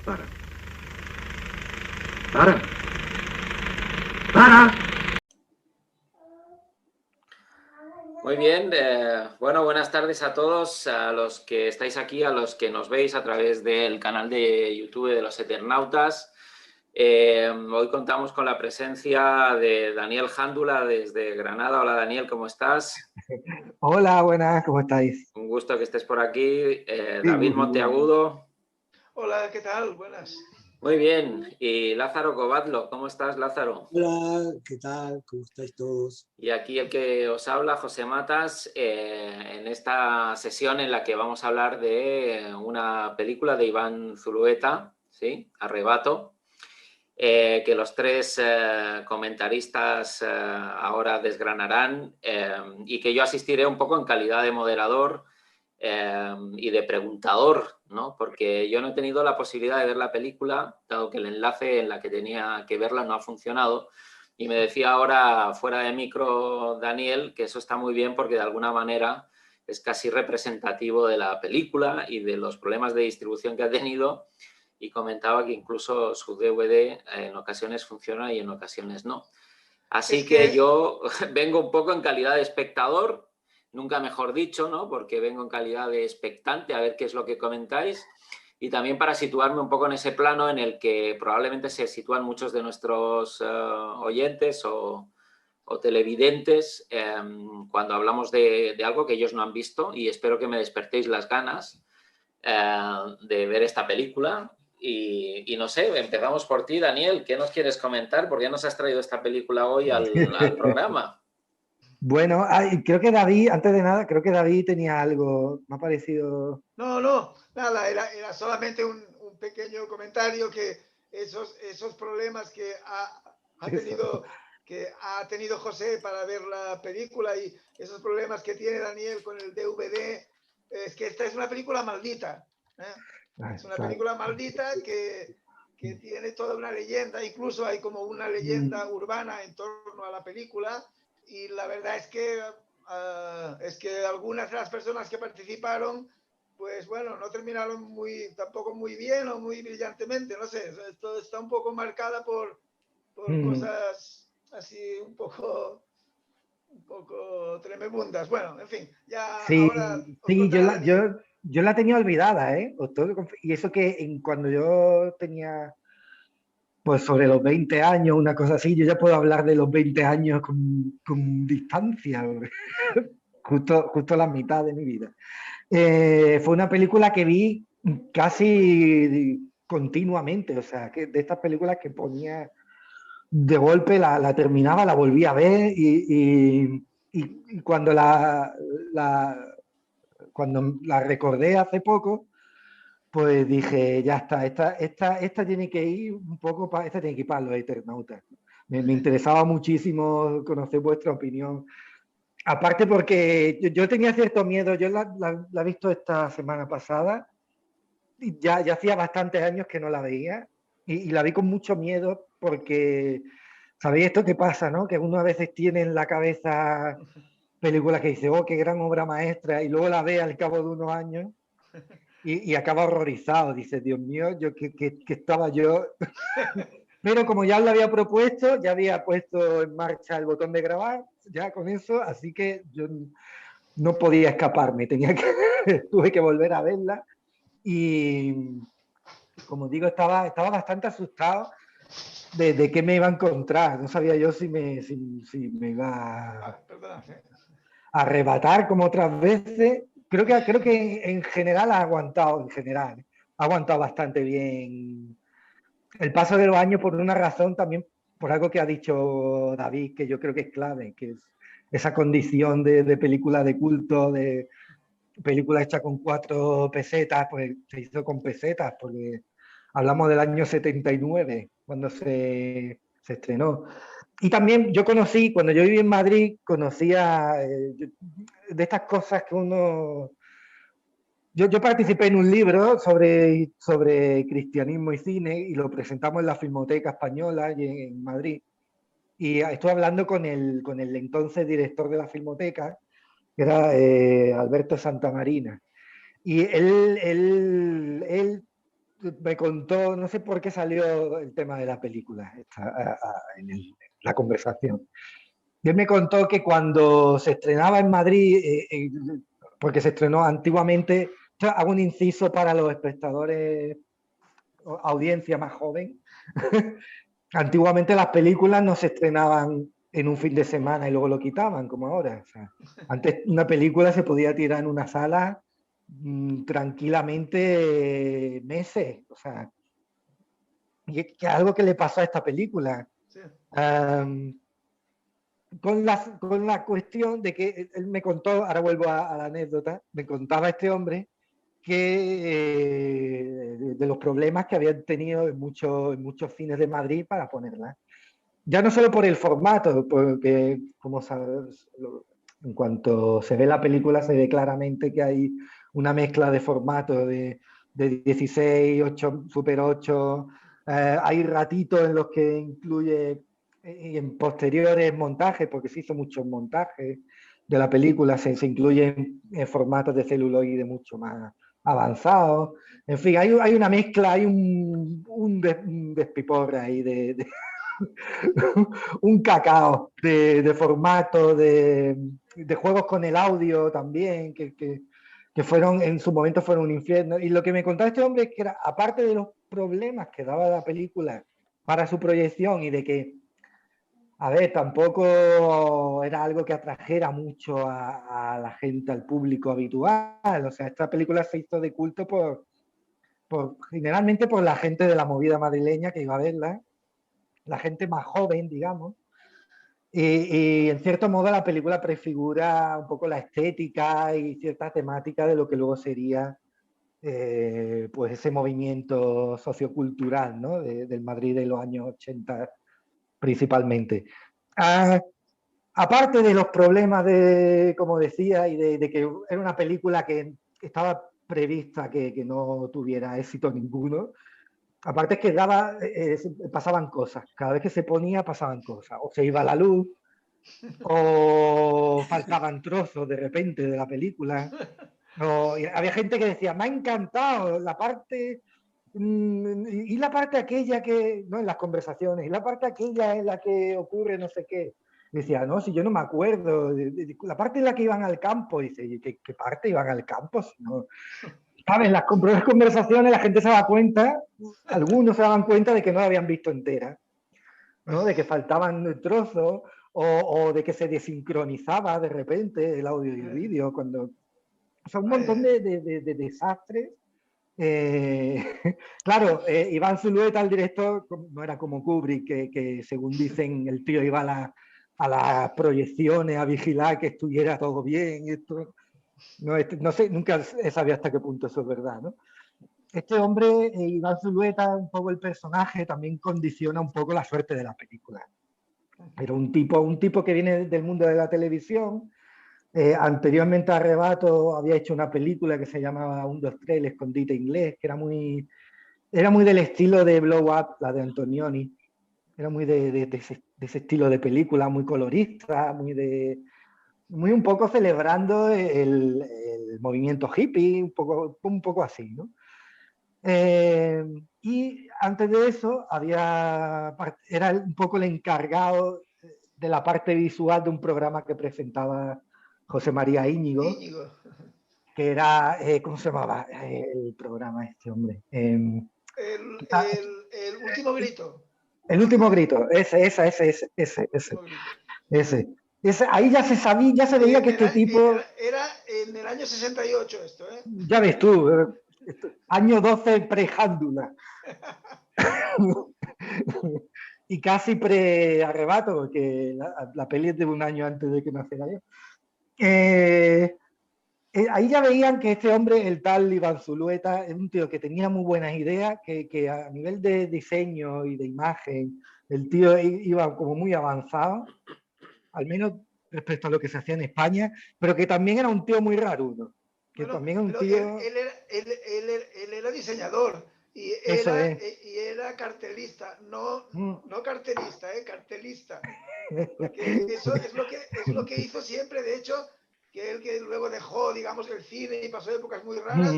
Para. Para. Para. Muy bien, bueno, buenas tardes a todos, a los que estáis aquí, a los que nos veis a través del canal de YouTube de los Eternautas. Hoy contamos con la presencia de Daniel Jándula desde Granada. Hola Daniel, ¿cómo estás? Hola, buenas, ¿cómo estáis? Un gusto que estés por aquí. David Igual. Monteagudo. Hola, ¿qué tal? Buenas. Muy bien. Y Lázaro Covadlo, ¿cómo estás, Lázaro? Hola, ¿qué tal? ¿Cómo estáis todos? Y aquí el que os habla, José Matas, en esta sesión en la que vamos a hablar de una película de Iván Zulueta, ¿sí? Arrebato, que los tres comentaristas ahora desgranarán y que yo asistiré un poco en calidad de moderador y de preguntador, ¿no? Porque yo no he tenido la posibilidad de ver la película, dado que el enlace en la que tenía que verla no ha funcionado. Y me decía ahora, fuera de micro, Daniel, que eso está muy bien porque de alguna manera es casi representativo de la película y de los problemas de distribución que ha tenido. Y comentaba que incluso su DVD en ocasiones funciona y en ocasiones no. Así que yo vengo un poco en calidad de espectador, nunca mejor dicho, ¿no? Porque vengo en calidad de expectante a ver qué es lo que comentáis. Y también para situarme un poco en ese plano en el que probablemente se sitúan muchos de nuestros oyentes o televidentes cuando hablamos de algo que ellos no han visto, y espero que me despertéis las ganas de ver esta película. Y no sé, empezamos por ti, Daniel. ¿Qué nos quieres comentar? ¿Por qué nos has traído esta película hoy al programa? Bueno, creo que David, antes de nada, creo que David tenía algo, me ha parecido... No, nada, era solamente un pequeño comentario que esos problemas que ha tenido José para ver la película y esos problemas que tiene Daniel con el DVD, es que esta es una película maldita, ¿eh? Es una película maldita que tiene toda una leyenda, incluso hay como una leyenda urbana en torno a la película, y la verdad es que algunas de las personas que participaron, pues bueno, no terminaron tampoco muy bien o muy brillantemente, no sé, esto está un poco marcada por cosas así un poco tremebundas. Bueno, en fin, ya Sí, ahora os sí, contará Daniel. yo la tenía olvidada, ¿eh? Y eso que cuando yo tenía, pues sobre los 20 años, una cosa así, yo ya puedo hablar de los 20 años con distancia, justo la mitad de mi vida. Fue una película que vi casi continuamente, o sea, que de estas películas que ponía de golpe, la terminaba, la volví a ver y cuando cuando la recordé hace poco, pues dije, ya está, esta tiene que ir un poco esta tiene que ir para los Eternautas. Me interesaba muchísimo conocer vuestra opinión. Aparte porque yo tenía cierto miedo, yo la he visto esta semana pasada, y ya hacía bastantes años que no la veía, y la vi con mucho miedo porque, ¿sabéis esto que pasa, no? Que uno a veces tiene en la cabeza películas que dice, oh, qué gran obra maestra, y luego la ve al cabo de unos años y acaba horrorizado, dice, Dios mío, que estaba yo... Pero como ya lo había propuesto, ya había puesto en marcha el botón de grabar, ya con eso, así que yo no podía escaparme, tuve que volver a verla y, como digo, estaba bastante asustado de qué me iba a encontrar. No sabía yo si me iba a arrebatar como otras veces. Creo que en general ha aguantado bastante bien el paso de los años por una razón también, por algo que ha dicho David, que yo creo que es clave, que es esa condición de película de culto, de película hecha con 4 pesetas, pues se hizo con pesetas, porque hablamos del año 79, cuando se estrenó. Y también yo conocí, cuando yo viví en Madrid, conocía de estas cosas que uno... Yo participé en un libro sobre cristianismo y cine y lo presentamos en la Filmoteca Española y en Madrid. Y estuve hablando con el entonces director de la Filmoteca, que era Alberto Santamarina. Y él me contó, no sé por qué salió el tema de la película la conversación. Y él me contó que cuando se estrenaba en Madrid, porque se estrenó antiguamente, hago un inciso para los espectadores, audiencia más joven. Antiguamente las películas no se estrenaban en un fin de semana y luego lo quitaban, como ahora. O sea, antes una película se podía tirar en una sala tranquilamente meses. O sea, y es que algo que le pasó a esta película. Sí. Con la cuestión de que él me contó, ahora vuelvo a la anécdota, me contaba este hombre que de los problemas que habían tenido en muchos cines de Madrid para ponerla. Ya no solo por el formato, porque como sabes, en cuanto se ve la película se ve claramente que hay una mezcla de formato de 16, 8, Super 8, hay ratitos en los que incluye, y en posteriores montajes, porque se hizo muchos montajes de la película, se incluyen en formatos de celuloide mucho más avanzados. En fin, hay una mezcla, hay un despiporre ahí un cacao de formato, de juegos con el audio también, que fueron en su momento fueron un infierno. Y lo que me contaba este hombre es que era, aparte de los problemas que daba la película para su proyección y de que, a ver, tampoco era algo que atrajera mucho a la gente, al público habitual. O sea, esta película se hizo de culto generalmente por la gente de la movida madrileña que iba a verla, la gente más joven, digamos. Y en cierto modo la película prefigura un poco la estética y cierta temática de lo que luego sería pues ese movimiento sociocultural, ¿no? Del Madrid de los años 80 principalmente. Aparte de los problemas como decía, y de que era una película que estaba prevista que no tuviera éxito ninguno, aparte es que pasaban cosas, cada vez que se ponía pasaban cosas, o se iba la luz, o faltaban trozos de repente de la película, o había gente que decía, me ha encantado la parte, y la parte aquella que, no en las conversaciones, y la parte aquella en la que ocurre no sé qué. Decía, no, si yo no me acuerdo, la parte en la que iban al campo, dice, ¿qué parte iban al campo? Si no, ¿sabes? Las conversaciones la gente se daba cuenta, algunos se daban cuenta de que no la habían visto entera, ¿no? De que faltaban trozos o de que se desincronizaba de repente el audio y el vídeo. O sea, un montón de desastres. Claro, Iván Zulueta, el director, no era como Kubrick, que según dicen el tío iba a las proyecciones a vigilar que estuviera todo bien. Esto, no sé, nunca he sabido hasta qué punto eso es verdad, ¿no? Este hombre, Iván Zulueta, un poco el personaje, también condiciona un poco la suerte de la película. Era un tipo que viene del mundo de la televisión. Anteriormente a Arrebato había hecho una película que se llamaba 1, 2, 3, el escondite inglés, que era muy del estilo de Blow Up, la de Antonioni. Era muy de ese estilo de película, muy colorista, muy un poco celebrando el movimiento hippie, un poco así, ¿no? Y antes de eso era un poco el encargado de la parte visual de un programa que presentaba José María Íñigo, que era, ¿cómo se llamaba el programa este hombre? El último grito. El último grito, ese. Ahí ya se sabía, ya se veía que este tipo... Era en el año 68 esto, ¿eh? Ya ves tú, año 12 pre-Jándula. Y casi pre-Arrebato, porque la peli es de un año antes de que naciera yo. Ahí ya veían que este hombre, el tal Iván Zulueta, es un tío que tenía muy buenas ideas, que a nivel de diseño y de imagen, el tío iba como muy avanzado, al menos respecto a lo que se hacía en España, pero que también era un tío muy raruno. Que Bueno, también un tío... Él era diseñador y era cartelista, no cartelista, cartelista. Porque eso es lo que hizo siempre, de hecho, que él que luego dejó, digamos, el cine y pasó épocas muy raras,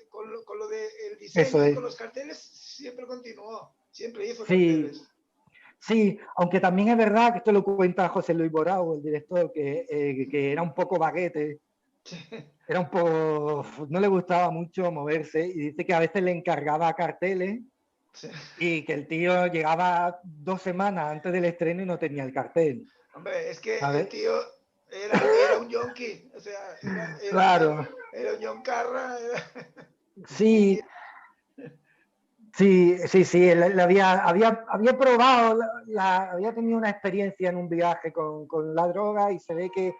con lo del diseño Eso y es. con los carteles siempre continuó, siempre hizo Sí, carteles. sí, aunque también es verdad que esto lo cuenta José Luis Borao, el director, que era un poco baguete, era un poco, no le gustaba mucho moverse y dice que a veces le encargaba carteles Sí. y que el tío llegaba 2 semanas antes del estreno y no tenía el cartel. Hombre, es que ¿Sabes? el tío era un yonki, o sea, Claro, era un yoncarra. sí, sí, él había probado, había tenido una experiencia en un viaje con la droga y se ve que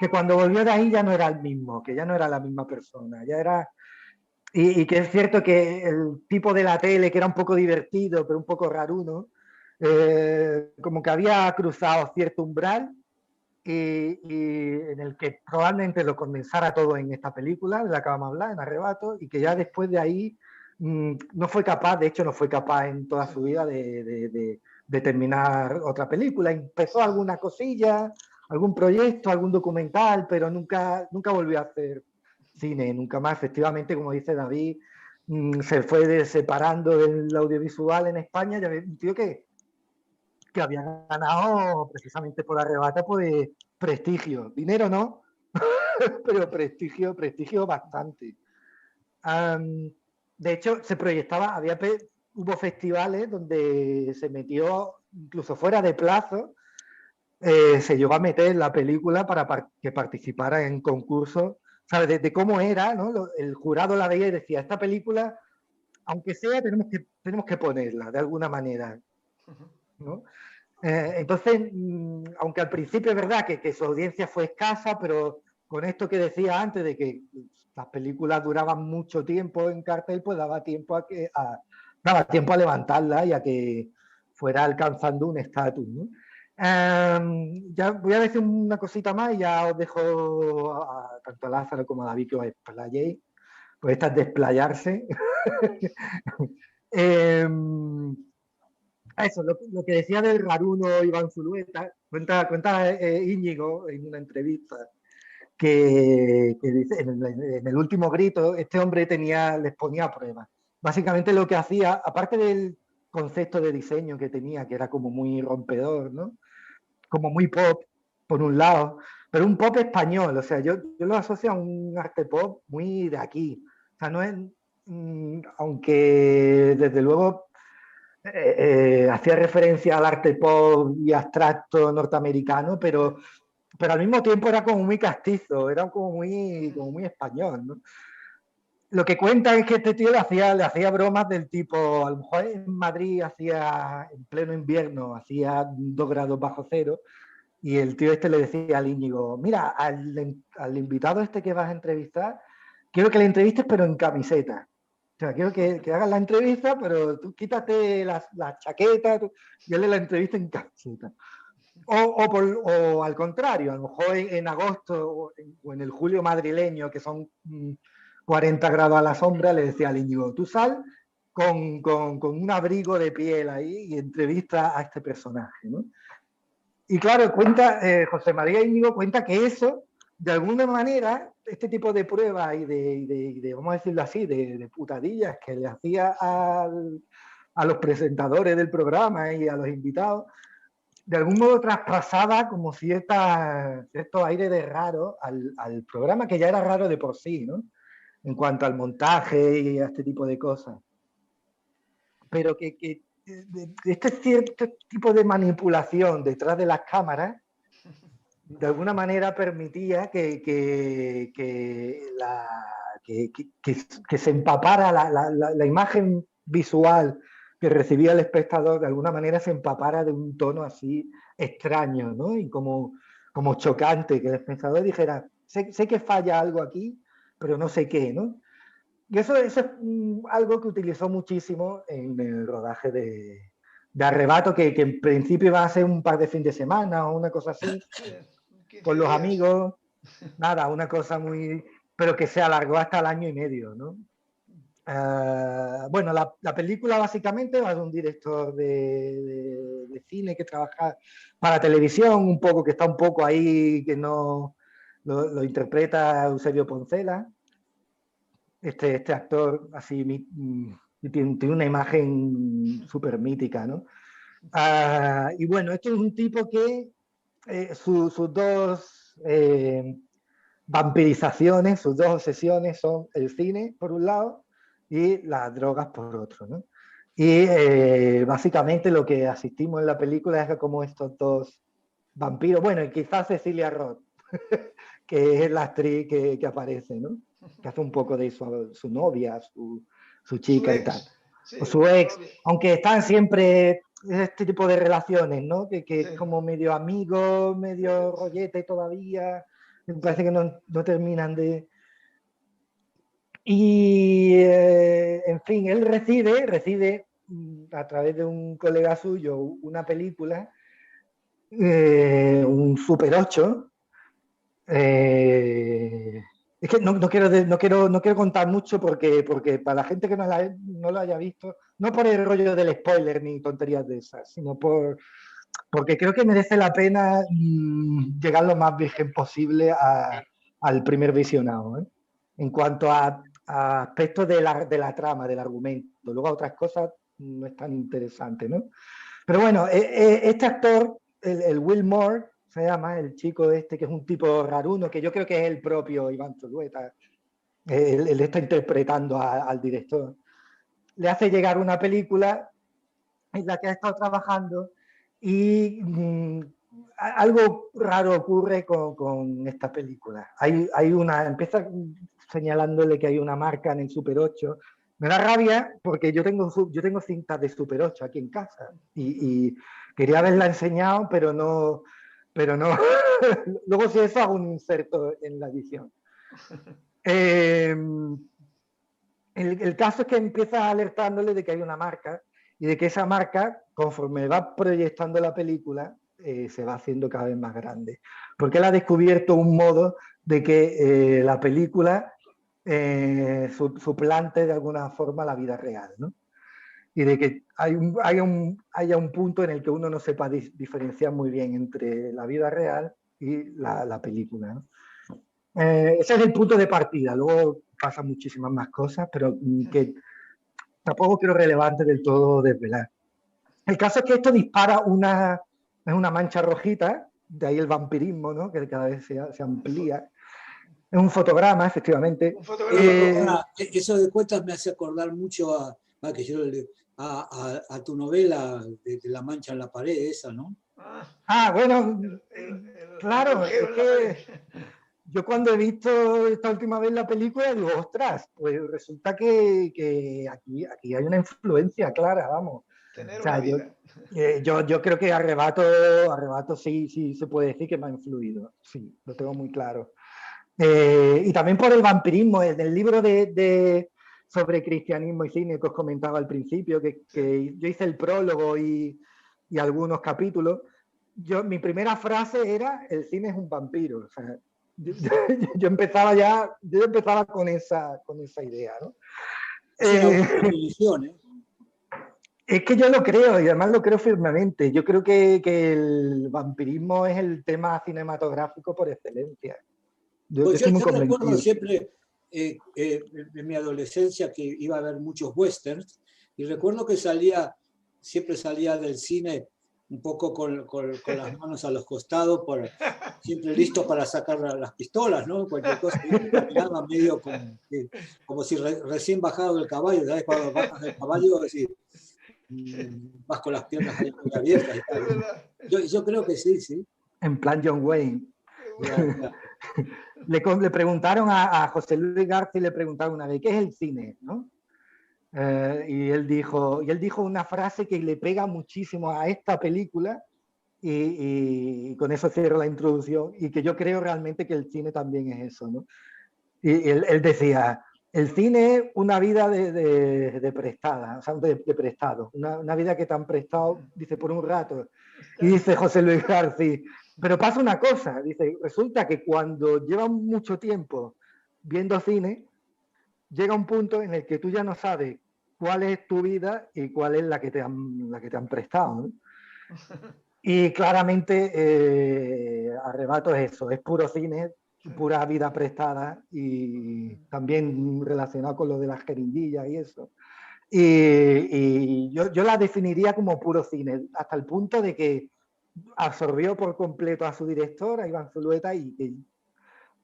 cuando volvió de ahí ya no era el mismo, que ya no era la misma persona, ya era... Y que es cierto que el tipo de la tele, que era un poco divertido, pero un poco raruno, como que había cruzado cierto umbral y en el que probablemente lo condensara todo en esta película de la que vamos a hablar, en Arrebato, y que ya después de ahí no fue capaz, de hecho no fue capaz en toda su vida de terminar otra película. Empezó alguna cosilla, algún proyecto, algún documental, pero nunca volvió a hacer cine, nunca más. Efectivamente, como dice David, se fue separando del audiovisual en España, ya un tío que había ganado precisamente por Arrebato, pues prestigio, dinero no, pero prestigio bastante. De hecho, se proyectaba, hubo festivales donde se metió, incluso fuera de plazo, se llegó a meter la película para que participara en concursos, ¿sabes? De cómo era, ¿no? El jurado la veía y decía, esta película, aunque sea, tenemos que ponerla de alguna manera, ¿no? Entonces, aunque al principio es verdad que su audiencia fue escasa, pero con esto que decía antes de que las películas duraban mucho tiempo en cartel, pues daba tiempo a levantarla y a que fuera alcanzando un estatus, ¿no? Ya voy a decir una cosita más y ya os dejo tanto a Lázaro como a David que os explayéis, pues esta es desplayarse. Eso, lo que decía del raruno Iván Zulueta, cuenta Íñigo en una entrevista que dice, en el último grito, este hombre les ponía a prueba. Básicamente lo que hacía, aparte del concepto de diseño que tenía, que era como muy rompedor, ¿no? Como muy pop, por un lado, pero un pop español, o sea, yo lo asocio a un arte pop muy de aquí. O sea, no es, aunque desde luego hacía referencia al arte pop y abstracto norteamericano, pero al mismo tiempo era como muy castizo, era como muy español, ¿no? Lo que cuenta es que este tío le hacía bromas del tipo, a lo mejor en Madrid hacía, en pleno invierno, hacía 2 grados bajo cero, y el tío este le decía al Íñigo, mira, al invitado este que vas a entrevistar, quiero que le entrevistes pero en camiseta. O sea, quiero que hagas la entrevista, pero tú quítate la chaqueta y hazle la entrevista en camiseta. O al contrario, a lo mejor en agosto o en el julio madrileño, que son 40 grados a la sombra, le decía al Íñigo, tú sal con un abrigo de piel ahí y entrevista a este personaje, ¿no? Y claro, José María Íñigo cuenta que eso, de alguna manera, este tipo de pruebas y de vamos a decirlo así, de putadillas que le hacía a los presentadores del programa y a los invitados, de algún modo traspasaba como cierto aire de raro al programa, que ya era raro de por sí, ¿no? En cuanto al montaje y a este tipo de cosas. Pero que este cierto tipo de manipulación detrás de las cámaras, de alguna manera permitía que se empapara la imagen visual que recibía el espectador, de alguna manera se empapara de un tono así extraño, ¿no? Y como chocante, que el espectador dijera, sé que falla algo aquí, pero no sé qué, ¿no? Y eso es algo que utilizó muchísimo en el rodaje de Arrebato, que en principio iba a ser un par de fin de semana o una cosa así, con 15 los días. amigos, nada, una cosa pero que se alargó hasta el año y medio, ¿no? Bueno, la película básicamente va de un director de cine que trabaja para televisión, un poco, que está un poco ahí, que no lo interpreta Eusebio Poncela. este actor, así, tiene una imagen súper mítica, ¿no? Y bueno, este es un tipo que sus dos vampirizaciones, sus dos obsesiones son el cine, por un lado, y las drogas, por otro, ¿no? Y básicamente lo que asistimos en la película es que como estos dos vampiros, bueno, y quizás Cecilia Roth, que es la actriz que aparece, ¿no? Que hace un poco de su novia, su chica y tal. Sí, O su ex, novia. aunque están siempre este tipo de relaciones, ¿no? Que Sí. es como medio amigo, medio rollete todavía, me parece que no terminan de... Y, en fin, él recibe a través de un colega suyo una película, un Super 8. Es que no quiero contar mucho porque para la gente que no lo haya visto, no por el rollo del spoiler ni tonterías de esas, sino porque creo que merece la pena llegar lo más virgen posible al primer visionado, ¿eh? En cuanto a aspectos de la trama, del argumento. Luego otras cosas no es tan interesante, ¿no? Pero bueno, este actor, el Will Moore, se llama, el chico este, que es un tipo raruno, que yo creo que es el propio Iván Zulueta. Él está interpretando al director. Le hace llegar una película en la que ha estado trabajando y algo raro ocurre con esta película. Empieza señalándole que hay una marca en el Super 8. Me da rabia porque yo tengo cintas de Super 8 aquí en casa y quería haberla enseñado, pero no. Luego si eso hago un inserto en la edición. El caso es que empieza alertándole de que hay una marca y de que esa marca, conforme va proyectando la película, se va haciendo cada vez más grande. Porque él ha descubierto un modo de que la película suplante de alguna forma la vida real, ¿no? Y de que haya un punto en el que uno no sepa diferenciar muy bien entre la vida real y la película, ¿no? Ese es el punto de partida. Luego pasan muchísimas más cosas, pero que tampoco quiero relevante del todo desvelar. El caso es que esto dispara es una mancha rojita, de ahí el vampirismo, ¿no? Que cada vez se amplía. Es un fotograma, efectivamente. Un fotograma. Eso de cuentas me hace acordar mucho a tu novela de La mancha en la pared, esa, ¿no? Bueno, claro, es que yo cuando he visto esta última vez la película digo, ostras, pues resulta que aquí hay una influencia clara, vamos. Tener O sea, una vida. yo creo que Arrebato sí se puede decir que me ha influido, sí, lo tengo muy claro. Y también por el vampirismo, en el libro sobre cristianismo y cine que os comentaba al principio, que yo hice el prólogo y algunos capítulos, mi primera frase era: el cine es un vampiro. O sea, yo empezaba con esa idea, ¿no? Es una religión, ¿eh? Es que yo lo creo, y además lo creo firmemente. Yo creo que el vampirismo es el tema cinematográfico por excelencia. Yo Pues estoy muy convencido. recuerdo siempre en mi adolescencia que iba a ver muchos westerns y recuerdo que siempre salía del cine un poco con las manos a los costados, siempre listo para sacar las pistolas, ¿no? Cualquier cosa, y caminaba medio como si recién bajado del caballo, ¿sabes? Cuando bajas del caballo, decir, vas con las piernas ahí muy abiertas y tal. Yo creo que sí. En plan John Wayne. Ya. Le preguntaron a José Luis García, le preguntaron una vez, ¿qué es el cine? ¿No? Y él dijo una frase que le pega muchísimo a esta película y con eso cierro la introducción, y que yo creo realmente que el cine también es eso, ¿no? Y él decía, el cine es una vida de prestada, o sea, de prestado, una vida que te han prestado, dice, por un rato. Y dice José Luis García, pero pasa una cosa, dice, resulta que cuando llevas mucho tiempo viendo cine, llega un punto en el que tú ya no sabes cuál es tu vida y cuál es la que te han prestado, ¿no? Y claramente Arrebato es eso, es puro cine pura vida prestada y también relacionado con lo de las jeringuillas y eso. Y yo la definiría como puro cine, hasta el punto de que absorbió por completo a su director, a Iván Zulueta, y que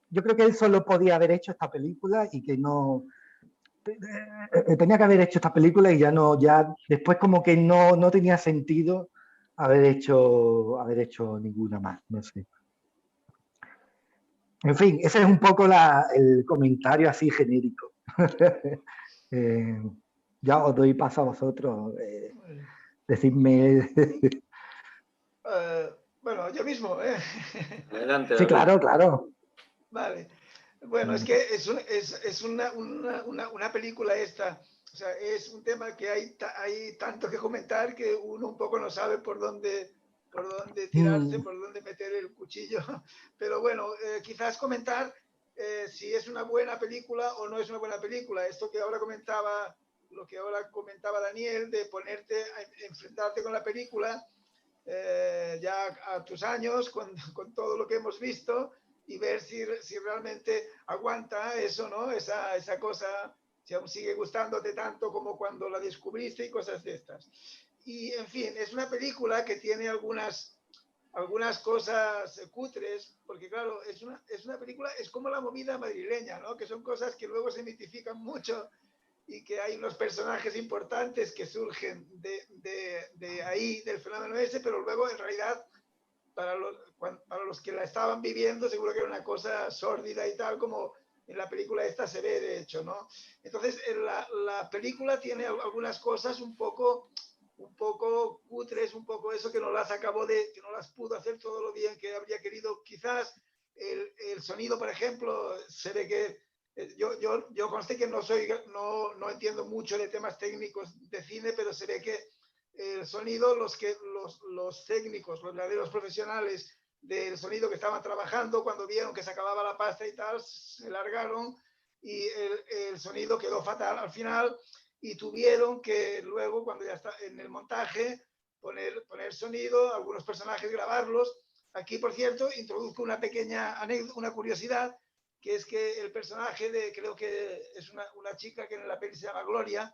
yo creo que él solo podía haber hecho esta película y que no... tenía que haber hecho esta película y ya no, ya después como que no tenía sentido haber hecho ninguna más, no sé. En fin, ese es un poco el comentario así genérico. Ya os doy paso a vosotros. Decidme. Bueno, yo mismo. Adelante, Sí, David. claro. Vale. Bueno, es que es una película esta. O sea, es un tema que hay tanto que comentar que uno un poco no sabe por dónde tirarse, por dónde meter el cuchillo. Pero bueno, quizás comentar si es una buena película o no es una buena película. Esto que ahora comentaba, lo que ahora comentaba Daniel, de enfrentarte con la película ya a tus años, con todo lo que hemos visto, y ver si realmente aguanta eso, ¿no? Esa cosa, si aún sigue gustándote tanto como cuando la descubriste y cosas de estas. Y, en fin, es una película que tiene algunas cosas cutres, porque claro, es una película, es como la movida madrileña, ¿no? Que son cosas que luego se mitifican mucho y que hay unos personajes importantes que surgen de ahí, del fenómeno ese, pero luego en realidad para los que la estaban viviendo seguro que era una cosa sórdida y tal, como en la película esta se ve de hecho, ¿no? Entonces la película tiene algunas cosas un poco cutres, un poco eso que no las pudo hacer todo lo bien que habría querido. Quizás el sonido, por ejemplo, se ve que yo conste que no entiendo mucho de temas técnicos de cine, pero se ve que el sonido, los técnicos, los verdaderos profesionales del sonido que estaban trabajando, cuando vieron que se acababa la pasta y tal, se largaron y el sonido quedó fatal al final y tuvieron que luego, cuando ya está en el montaje, poner sonido, algunos personajes grabarlos. Aquí, por cierto, introduzco una pequeña anécdota, una curiosidad, que es que el personaje creo que es una chica que en la peli se llama Gloria,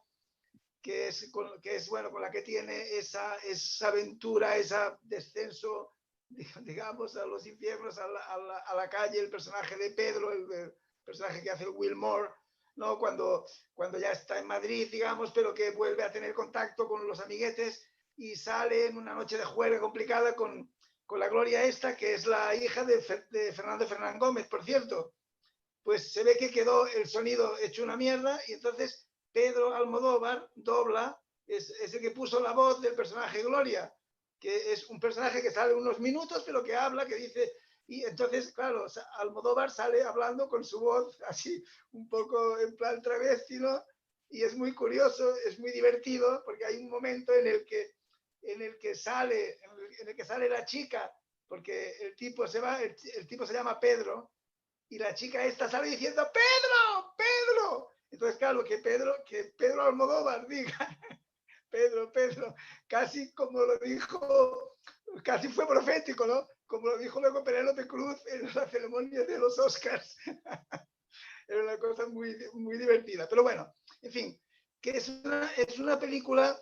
que es bueno, con la que tiene esa aventura, ese descenso, digamos, a los infiernos, a la calle, el personaje de Pedro, el personaje que hace Will Moore, ¿no? Cuando ya está en Madrid, digamos, pero que vuelve a tener contacto con los amiguetes y sale en una noche de juerga complicada con la Gloria esta, que es la hija de Fernando Fernán Gómez, por cierto. Pues se ve que quedó el sonido hecho una mierda y entonces Pedro Almodóvar dobla, es el que puso la voz del personaje Gloria, que es un personaje que sale unos minutos, pero que habla, que dice, y entonces, claro, Almodóvar sale hablando con su voz así, un poco en plan travesti, ¿no? Y es muy curioso, es muy divertido, porque hay un momento en el que sale la chica, porque el tipo se va, el tipo se llama Pedro, y la chica esta sale diciendo ¡Pedro! ¡Pedro! Entonces, claro, que Pedro Almodóvar diga Pedro, casi como lo dijo, casi fue profético, ¿no? Como lo dijo luego Penélope Cruz en la ceremonia de los Oscars. Era una cosa muy, muy divertida. Pero bueno, en fin, que es una película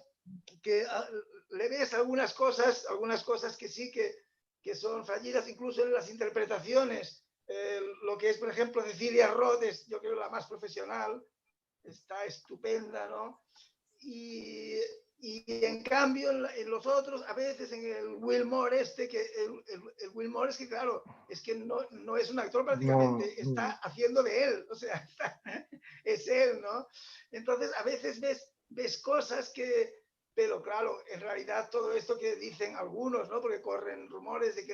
que le ves algunas cosas que sí que son fallidas, incluso en las interpretaciones. Lo que es, por ejemplo, Cecilia Roth, yo creo la más profesional, está estupenda, ¿no? Y en cambio en los otros, a veces en el Will Moore que el Will Moore es que claro, es que no es un actor prácticamente, está haciendo de él, o sea, es él, ¿no? Entonces a veces ves cosas que, pero claro, en realidad todo esto que dicen algunos, ¿no? Porque corren rumores de que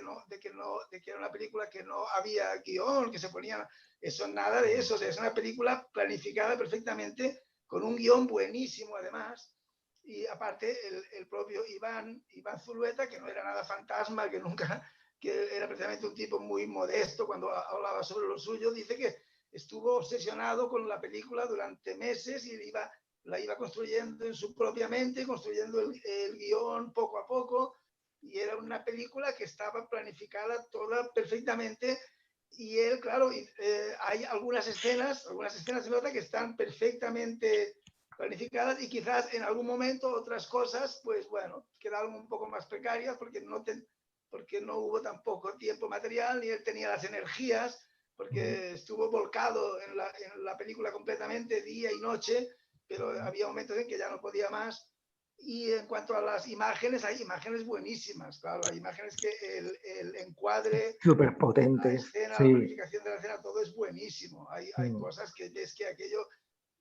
era una película que no había guión, que se ponían, eso nada de eso, o sea, es una película planificada perfectamente, con un guión buenísimo además, y aparte el propio Iván Zulueta, que no era nada fantasma, que era precisamente un tipo muy modesto cuando hablaba sobre lo suyo, dice que estuvo obsesionado con la película durante meses y la iba construyendo en su propia mente, construyendo el guión poco a poco, y era una película que estaba planificada toda perfectamente, y él, claro, hay algunas escenas se nota que están perfectamente planificadas y quizás en algún momento otras cosas, pues bueno, quedaron un poco más precarias porque no hubo tampoco tiempo material, ni él tenía las energías, porque estuvo volcado en la película completamente, día y noche, pero había momentos en que ya no podía más. Y en cuanto a las imágenes, hay imágenes buenísimas, claro, hay imágenes que el encuadre, súper la potentes. escena, la Sí. planificación de la escena, todo es buenísimo. Hay cosas que ves que aquello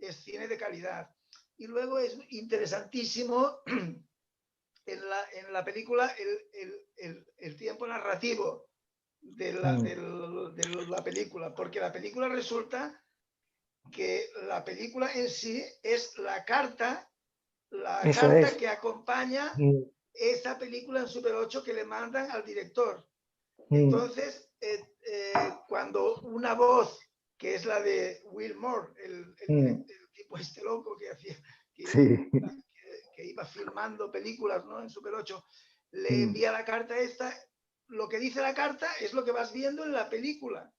es cine de calidad. Y luego es interesantísimo en la película el tiempo narrativo de la película, porque la película resulta que la película en sí es la carta Eso es. que acompaña esa película en Super 8 que le mandan al director. Entonces, cuando una voz, que es la de Will Moore, el tipo este loco que hacía, que iba filmando películas, ¿no?, en Super 8, le envía la carta esta, lo que dice la carta es lo que vas viendo en la película.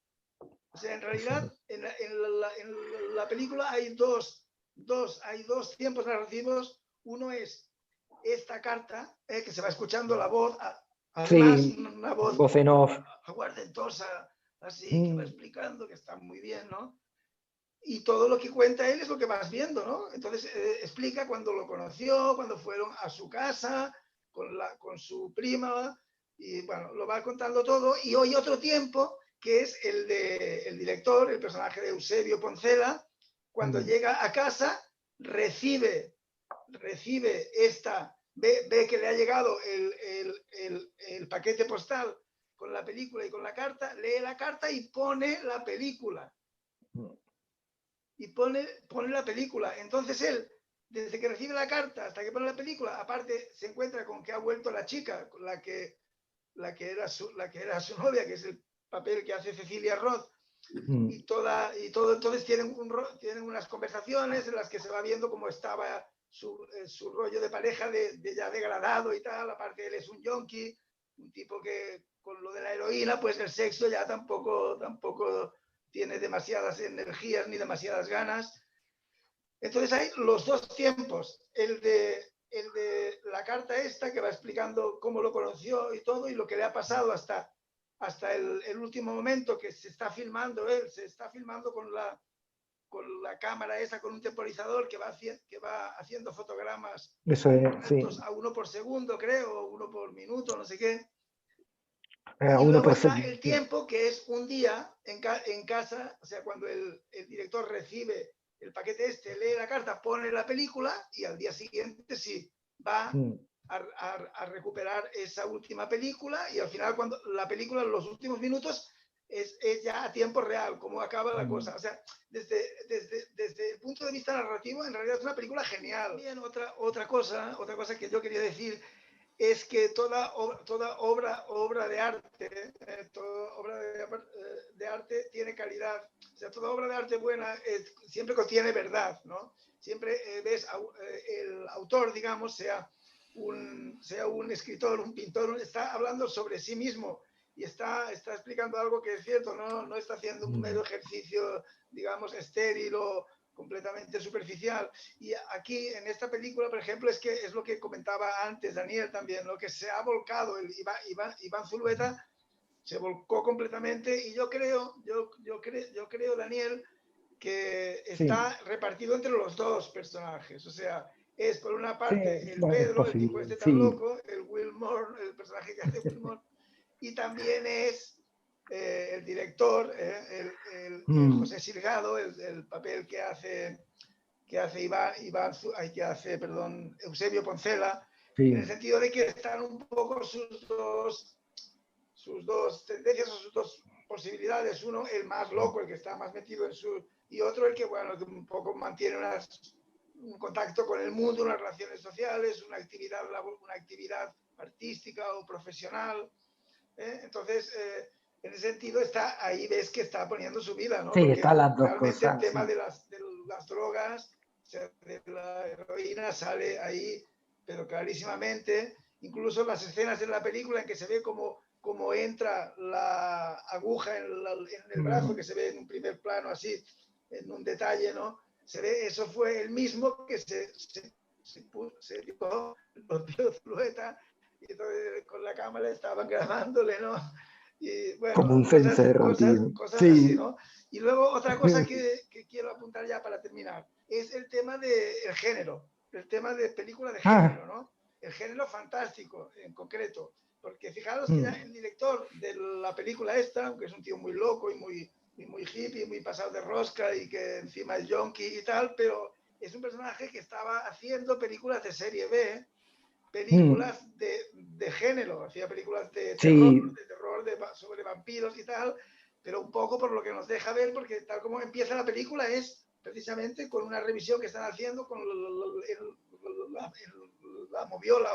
O sea, en realidad, en la película hay dos tiempos narrativos. Uno es esta carta, que se va escuchando la voz, además una voz en off, aguardentosa, así, que va explicando, que está muy bien, ¿no? Y todo lo que cuenta él es lo que vas viendo, ¿no? Entonces explica cuando lo conoció, cuando fueron a su casa, con su prima, y bueno, lo va contando todo. Y hoy otro tiempo, que es el director, el personaje de Eusebio Poncela, cuando llega a casa, recibe ve que le ha llegado el paquete postal con la película y con la carta, lee la carta y pone la película. Y pone la película. Entonces él, desde que recibe la carta hasta que pone la película, aparte se encuentra con que ha vuelto la chica, la que era su novia, que es el papel que hace Cecilia Roth, y todo. Entonces tienen unas conversaciones en las que se va viendo cómo estaba su rollo de pareja ya degradado y tal. Aparte él es un yonki, un tipo que con lo de la heroína, pues el sexo ya tampoco tiene demasiadas energías ni demasiadas ganas. Entonces hay los dos tiempos, el de la carta esta, que va explicando cómo lo conoció y todo, y lo que le ha pasado hasta el último momento, que se está filmando con la cámara esa, con un temporizador que va haciendo fotogramas. Eso es, a 1 por segundo, creo, 1 por minuto, no sé qué. Y luego está el tiempo, que es un día en casa, o sea, cuando el director recibe el paquete lee la carta, pone la película, y al día siguiente sí va a recuperar esa última película, y al final, cuando la película, en los últimos minutos, es ya a tiempo real, cómo acaba la cosa. O sea, desde el punto de vista narrativo, en realidad es una película genial. Bien, otra cosa que yo quería decir es que toda obra de arte, de arte tiene calidad. O sea, toda obra de arte buena siempre contiene verdad, ¿no? Siempre ves el autor, digamos, sea un escritor, un pintor, está hablando sobre sí mismo y está explicando algo que es cierto, no está haciendo un mero ejercicio, digamos, estéril o completamente superficial. Y aquí, en esta película, por ejemplo, es lo que comentaba antes Daniel también, lo que se ha volcado, Iván Zulueta se volcó completamente, y yo creo, Daniel, que está repartido entre los dos personajes. O sea, es por una parte el Pedro, el tipo este tan loco, el Will Moore, el personaje que hace Will Moore, y también es el director, el José Silgado, el papel que hace Eusebio Poncela, en el sentido de que están un poco sus dos tendencias, o sus dos posibilidades. Uno, el más loco, el que está más metido en y otro, el que, bueno, que un poco mantiene un contacto con el mundo, unas relaciones sociales, una actividad artística o profesional. Entonces, en ese sentido, ahí ves que está poniendo su vida, ¿no? Sí, porque están las dos realmente cosas. El tema de las drogas, o sea, de la heroína, sale ahí, pero clarísimamente. Incluso las escenas en la película en que se ve como como entra la aguja en el brazo, que se ve en un primer plano así, en un detalle, ¿no? Se ve, eso fue el mismo que se dibujó el propio Zulueta, y entonces con la cámara estaban grabándole, ¿no? Y bueno, como un cencerro, tío. Cosas Sí. así, ¿no? Y luego otra cosa que quiero apuntar ya para terminar, es el tema del género, el tema de película de género, ¿no? El género fantástico, en concreto. Porque fijaros que ya el director de la película esta, aunque es un tío muy loco y muy hippie, muy pasado de rosca y que encima es yonki y tal, pero es un personaje que estaba haciendo películas de serie B, películas de género, hacía películas de terror, sobre vampiros y tal, pero un poco por lo que nos deja ver, porque tal como empieza la película es precisamente con una revisión que están haciendo con la moviola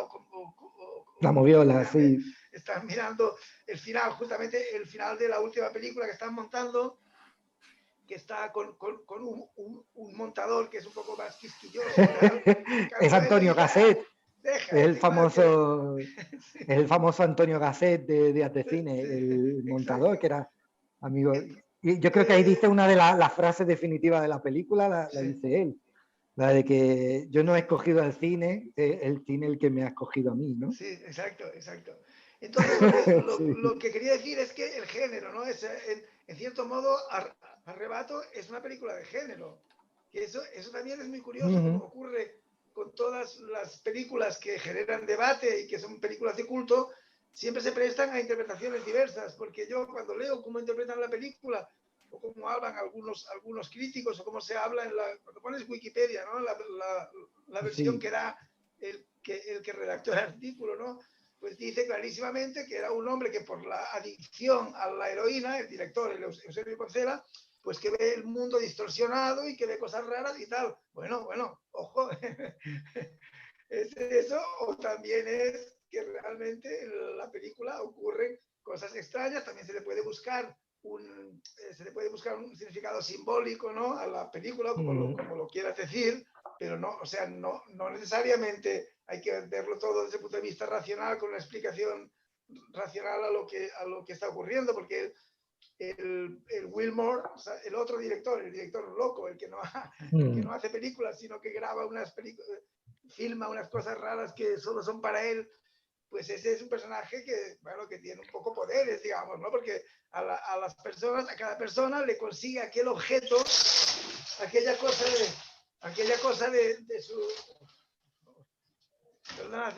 la moviola, sí. Están mirando el final, justamente el final de la última película que están montando, que está con un montador que es un poco más quisquilloso. Es Antonio Gasset. Es el famoso, sí. es el famoso Antonio Gasset de Días de Cine, sí, el montador, exacto, que era amigo. Y yo creo que ahí dice una de las frases definitivas de la película, la dice él. La de que yo no he escogido al cine, es el cine el que me ha escogido a mí, ¿no? Sí, exacto. Entonces, lo que quería decir es que el género, ¿no? Es, en cierto modo, Arrebato es una película de género. Que eso también es muy curioso, como ocurre con todas las películas que generan debate y que son películas de culto, siempre se prestan a interpretaciones diversas, porque yo cuando leo cómo interpretan la película, o cómo hablan algunos críticos, o cómo se habla cuando pones Wikipedia, ¿no? La versión que da el que redactó el artículo, ¿no? Pues dice clarísimamente que era un hombre que por la adicción a la heroína, el director, el Eusebio Poncela, pues que ve el mundo distorsionado y que ve cosas raras y tal. Bueno, ojo, ¿es eso o también es que realmente en la película ocurren cosas extrañas? También se le puede buscar un significado simbólico, ¿no? A la película, como lo quieras decir, pero no, o sea, no necesariamente hay que verlo todo desde el punto de vista racional, con una explicación racional a lo que está ocurriendo, porque el Wilmore, o sea, el otro director, el director loco, el que no hace películas, sino que graba filma unas cosas raras que solo son para él, pues ese es un personaje que, bueno, que tiene un poco poderes, digamos, ¿no? Porque a las personas, a cada persona le consigue aquel objeto, aquella cosa de su... Perdonad.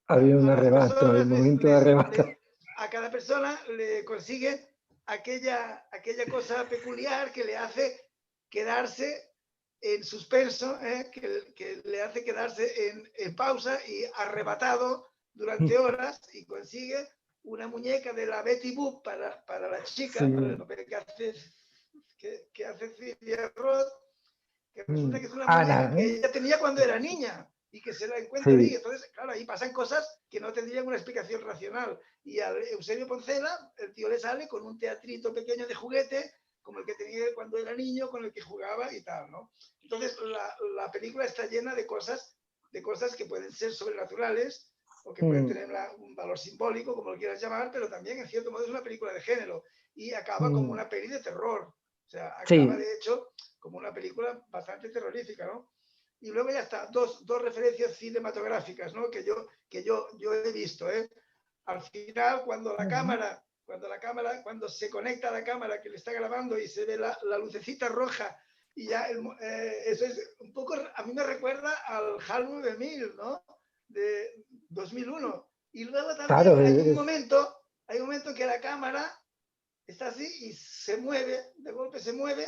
Había un arrebato, un momento de arrebato. A cada persona le consigue aquella cosa peculiar que le hace quedarse en suspenso, que le hace quedarse en pausa y arrebatado durante horas, y consigue una muñeca de la Betty Boop para la chica, sí, para el papel que hace Celia Roth, que resulta que es una muñeca que ella tenía cuando era niña y que se la encuentra ahí. Entonces, claro, ahí pasan cosas que no tendrían una explicación racional. Y a Eusebio Poncela, el tío le sale con un teatrito pequeño de juguete, como el que tenía cuando era niño, con el que jugaba y tal, ¿no? Entonces, la película está llena de cosas que pueden ser sobrenaturales o que pueden tener un valor simbólico, como lo quieras llamar, pero también, en cierto modo, es una película de género y acaba como una peli de terror. O sea, acaba, de hecho, como una película bastante terrorífica, ¿no? Y luego ya está, dos referencias cinematográficas, ¿no? Que yo he visto, ¿eh? Al final, cuando se conecta a la cámara que le está grabando y se ve la lucecita roja, y ya eso es un poco, a mí me recuerda al HAL 9000, ¿no? De 2001. Y luego también hay un momento en que la cámara está así y se mueve, de golpe se mueve,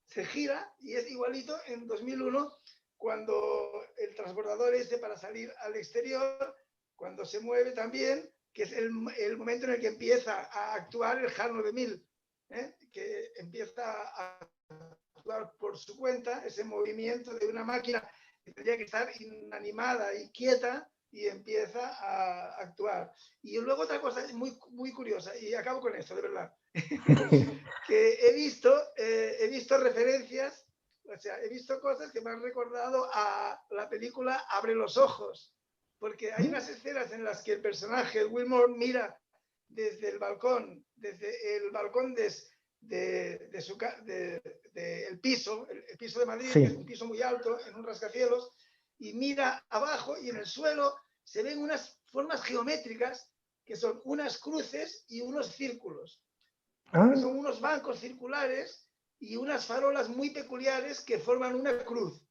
se gira, y es igualito en 2001, cuando el transbordador para salir al exterior, cuando se mueve también, que es el momento en el que empieza a actuar el HAL 9000, que empieza a actuar por su cuenta, ese movimiento de una máquina que tendría que estar inanimada y quieta, y empieza a actuar. Y luego otra cosa muy, muy curiosa, y acabo con esto, de verdad, que he visto referencias, o sea, he visto cosas que me han recordado a la película Abre los ojos, porque hay unas escenas en las que el personaje, Wilmore, mira desde el balcón del piso, el piso de Madrid, Sí. que es un piso muy alto, en un rascacielos, y mira abajo y en el suelo se ven unas formas geométricas que son unas cruces y unos círculos, que son unos bancos circulares y unas farolas muy peculiares que forman una cruz.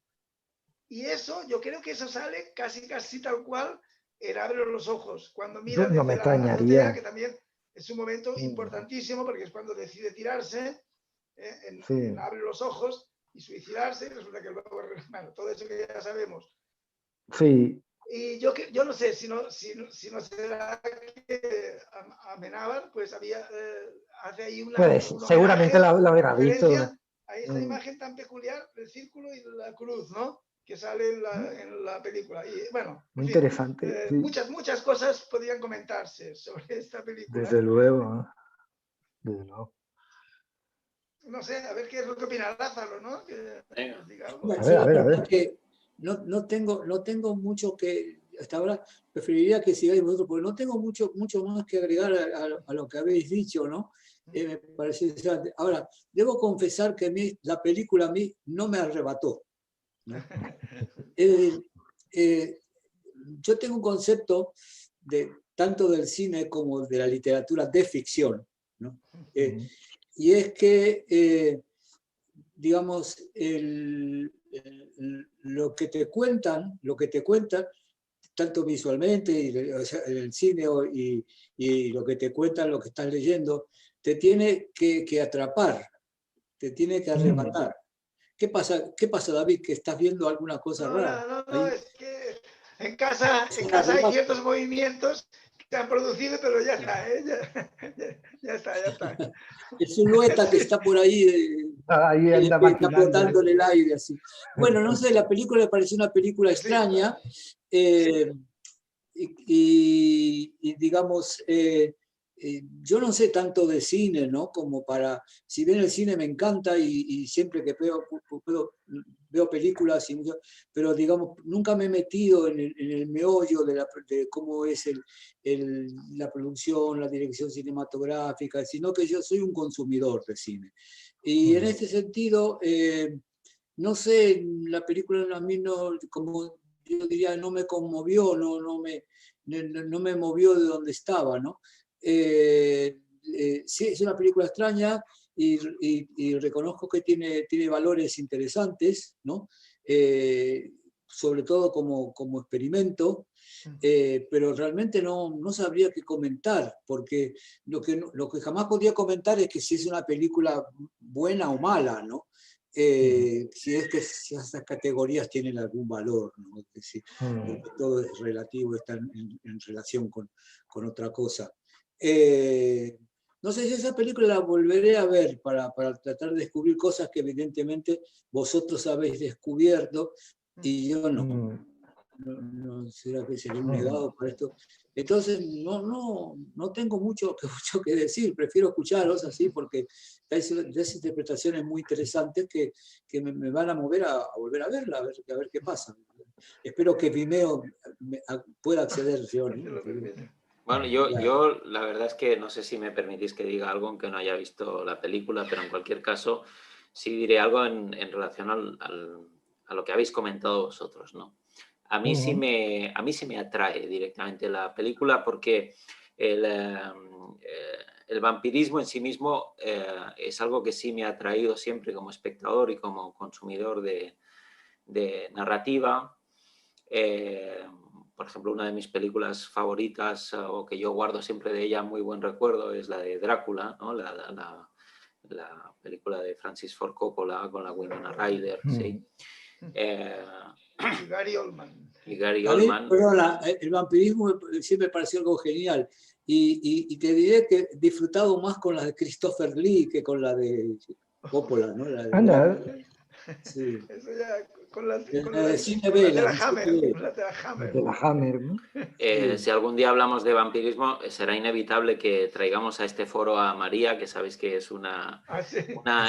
Y eso, yo creo que eso sale casi tal cual en Abre los ojos, cuando mira No me desde la azotea, extrañaría. que también es un momento importantísimo porque es cuando decide tirarse Sí. en Abre los ojos y suicidarse, y resulta que luego, bueno, todo eso que ya sabemos. Sí. Y yo no sé si no será que Amenábar pues hace ahí un seguramente lo habrá visto. A esta imagen tan peculiar del círculo y la cruz, ¿no? Que sale en la película. Y bueno, muy en fin, interesante. Sí. Muchas cosas podrían comentarse sobre esta película. Desde luego. Desde luego. No sé, a ver qué es lo que opina Lázaro, ¿no? Que nos diga algo. A ver. Que no tengo mucho que, hasta ahora preferiría que sigáis vosotros, porque no tengo mucho más que agregar a lo que habéis dicho, ¿no? Me pareció interesante. Ahora, debo confesar que la película a mí no me arrebató, ¿no? Es decir, yo tengo un concepto tanto del cine como de la literatura de ficción, ¿no? Y es que, digamos, lo que te cuentan, tanto visualmente, o sea, en el cine y lo que te cuentan, lo que estás leyendo, te tiene que atrapar, te tiene que arrebatar. ¿Qué pasa, David, que estás viendo alguna cosa rara? No, es que en casa hay ciertos movimientos que se han producido, pero ya está, ya está. Es silueta que está por ahí, ahí anda está flotándole el aire así. Bueno, no sé, la película me pareció una película extraña, y digamos, yo no sé tanto de cine, ¿no? Como para, si bien el cine me encanta y siempre que veo películas, pero digamos, nunca me he metido en el meollo de cómo es la producción, la dirección cinematográfica, sino que yo soy un consumidor de cine. Y en este sentido, no sé, la película a mí no, como yo diría, no me conmovió, no me movió de donde estaba, ¿no? Sí, es una película extraña y reconozco que tiene valores interesantes, ¿no? Sobre todo como experimento, pero realmente no sabría qué comentar, porque lo que jamás podría comentar es que si es una película buena o mala, ¿no? Si esas categorías tienen algún valor, ¿no? Es decir, porque todo es relativo, está en relación con otra cosa. No sé si esa película la volveré a ver para tratar de descubrir cosas que evidentemente vosotros habéis descubierto y yo no. No será que sería un negado para esto. Entonces, no tengo mucho que decir, prefiero escucharos así porque hay interpretaciones muy interesantes que me van a mover a volver a verla, a ver qué pasa. Espero que Vimeo pueda acceder, yo, ¿no? Bueno, yo la verdad es que no sé si me permitís que diga algo aunque no haya visto la película, pero en cualquier caso sí diré algo en relación a lo que habéis comentado vosotros, ¿no? A mí sí me atrae directamente la película porque el vampirismo en sí mismo es algo que sí me ha atraído siempre como espectador y como consumidor de narrativa. Por ejemplo, una de mis películas favoritas o que yo guardo siempre de ella muy buen recuerdo es la de Drácula, ¿no? La película de Francis Ford Coppola con la Winona Ryder, ¿sí? Y Gary Oldman. Perdona, el vampirismo siempre pareció algo genial. Y te diré que he disfrutado más con la de Christopher Lee que con la de Coppola, ¿no? Sí. Eso ya, con la de la Hammer, ¿no? Si algún día hablamos de vampirismo, será inevitable que traigamos a este foro a María, que sabéis que es una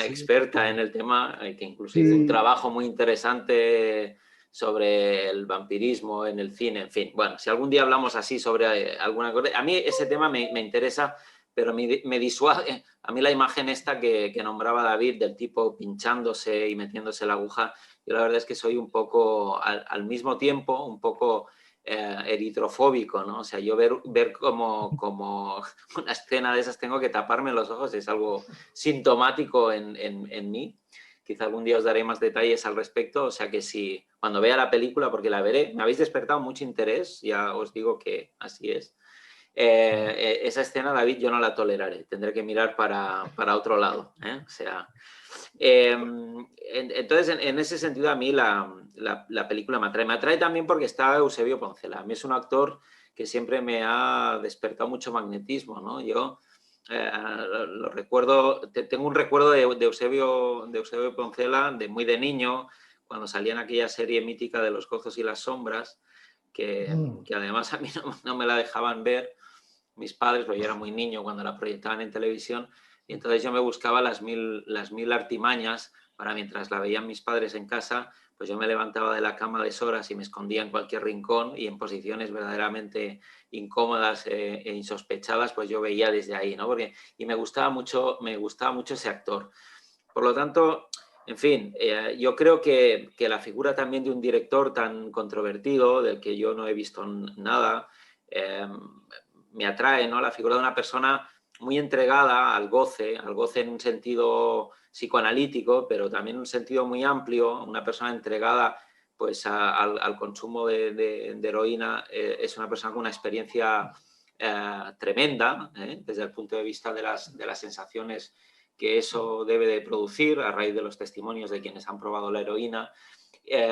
experta en el tema, que incluso hizo un trabajo muy interesante sobre el vampirismo en el cine, en fin. Bueno, si algún día hablamos así sobre alguna cosa, a mí ese tema me interesa, pero me disuade. A mí la imagen esta que nombraba David del tipo pinchándose y metiéndose la aguja, yo la verdad es que soy un poco, al mismo tiempo, un poco eritrofóbico, ¿no? O sea, yo ver como una escena de esas tengo que taparme los ojos, es algo sintomático en mí. Quizá algún día os daré más detalles al respecto, o sea que si cuando vea la película, porque la veré, me habéis despertado mucho interés, ya os digo que así es. Esa escena, David, yo no la toleraré, tendré que mirar para otro lado, ¿eh? O sea, entonces, en ese sentido, a mí la película me atrae también porque está Eusebio Poncela. A mí es un actor que siempre me ha despertado mucho magnetismo, ¿no? Yo lo recuerdo, tengo un recuerdo de Eusebio Poncela muy de niño, cuando salía en aquella serie mítica de Los Gozos y las Sombras, que además a mí no me la dejaban ver mis padres, porque yo era muy niño cuando la proyectaban en televisión, y entonces yo me buscaba las mil artimañas para, mientras la veían mis padres en casa, pues yo me levantaba de la cama a deshoras y me escondía en cualquier rincón, y en posiciones verdaderamente incómodas e insospechadas, pues yo veía desde ahí, ¿no? Y me gustaba mucho ese actor. Por lo tanto, en fin, yo creo que la figura también de un director tan controvertido, del que yo no he visto nada, me atrae, ¿no? La figura de una persona muy entregada al goce en un sentido psicoanalítico, pero también en un sentido muy amplio, una persona entregada pues al consumo de heroína, es una persona con una experiencia tremenda, desde el punto de vista de las sensaciones que eso debe de producir a raíz de los testimonios de quienes han probado la heroína,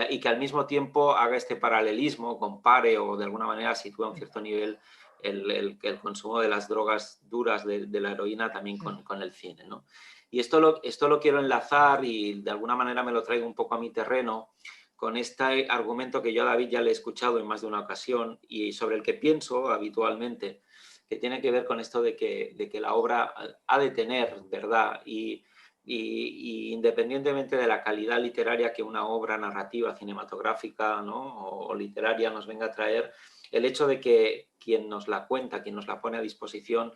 y que al mismo tiempo haga este paralelismo, compare o de alguna manera sitúe a un cierto nivel el consumo de las drogas duras de la heroína también con el cine, ¿no? Y esto lo quiero enlazar, y de alguna manera me lo traigo un poco a mi terreno, con este argumento que yo a David ya le he escuchado en más de una ocasión y sobre el que pienso habitualmente, que tiene que ver con esto de que la obra ha de tener verdad, y independientemente de la calidad literaria que una obra narrativa, cinematográfica, ¿no? o literaria nos venga a traer, el hecho de que quien nos la cuenta, quien nos la pone a disposición,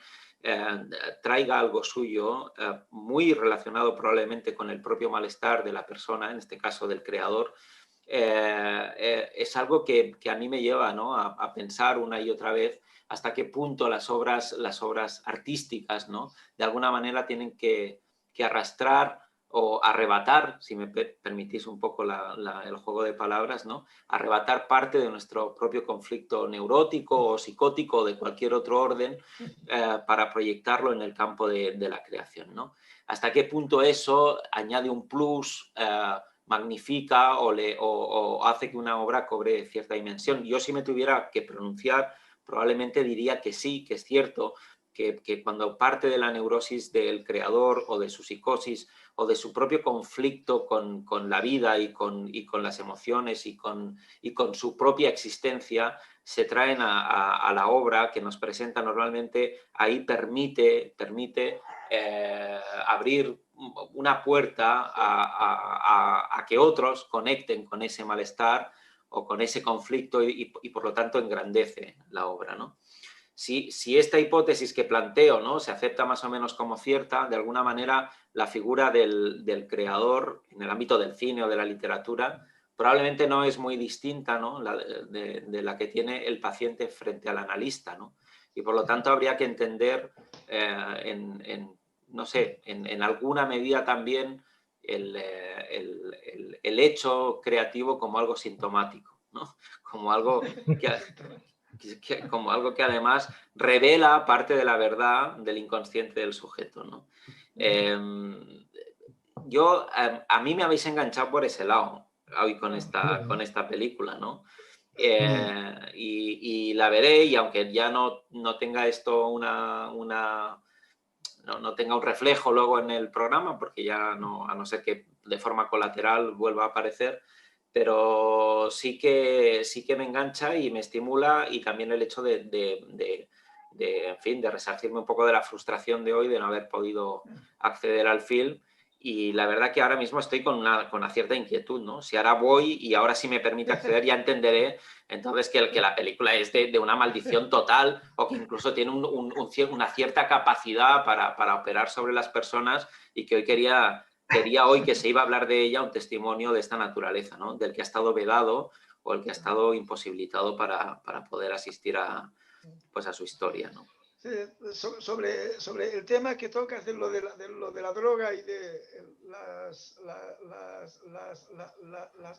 traiga algo suyo, muy relacionado probablemente con el propio malestar de la persona, en este caso del creador, es algo que a mí me lleva, ¿no? a pensar una y otra vez hasta qué punto las obras artísticas, ¿no? de alguna manera tienen que arrastrar o arrebatar, si me permitís un poco el juego de palabras, ¿no? arrebatar parte de nuestro propio conflicto neurótico o psicótico de cualquier otro orden, para proyectarlo en el campo de la creación, ¿no? Hasta qué punto eso añade un plus, magnifica o hace que una obra cobre cierta dimensión. Yo, si me tuviera que pronunciar, probablemente diría que sí, que es cierto, que cuando parte de la neurosis del creador o de su psicosis o de su propio conflicto con la vida y con las emociones y con su propia existencia, se traen a la obra que nos presenta normalmente, ahí permite abrir una puerta a que otros conecten con ese malestar o con ese conflicto y por lo tanto engrandece la obra, ¿no? Si esta hipótesis que planteo, ¿no? se acepta más o menos como cierta, de alguna manera la figura del creador en el ámbito del cine o de la literatura probablemente no es muy distinta, ¿no? de la que tiene el paciente frente al analista, ¿no? Y por lo tanto habría que entender no sé, en alguna medida también el hecho creativo como algo sintomático, ¿no? Como algo como algo que además revela parte de la verdad del inconsciente del sujeto, ¿no? A mí me habéis enganchado por ese lado hoy con esta película, ¿no? Y la veré, y aunque ya no tenga esto no tenga un reflejo luego en el programa, porque ya no, a no ser que de forma colateral vuelva a aparecer, pero sí que me engancha y me estimula, y también el hecho en fin, de resarcirme un poco de la frustración de hoy de no haber podido acceder al film, y la verdad que ahora mismo estoy con una cierta inquietud, ¿no? Si ahora voy y ahora sí me permite acceder, ya entenderé entonces que la película es de una maldición total o que incluso tiene una cierta capacidad para operar sobre las personas y que hoy quería hoy que se iba a hablar de ella un testimonio de esta naturaleza, ¿no? Del que ha estado vedado o el que ha estado imposibilitado para poder asistir a su historia, ¿no? Sí, sobre el tema que tocas de lo de la droga y de las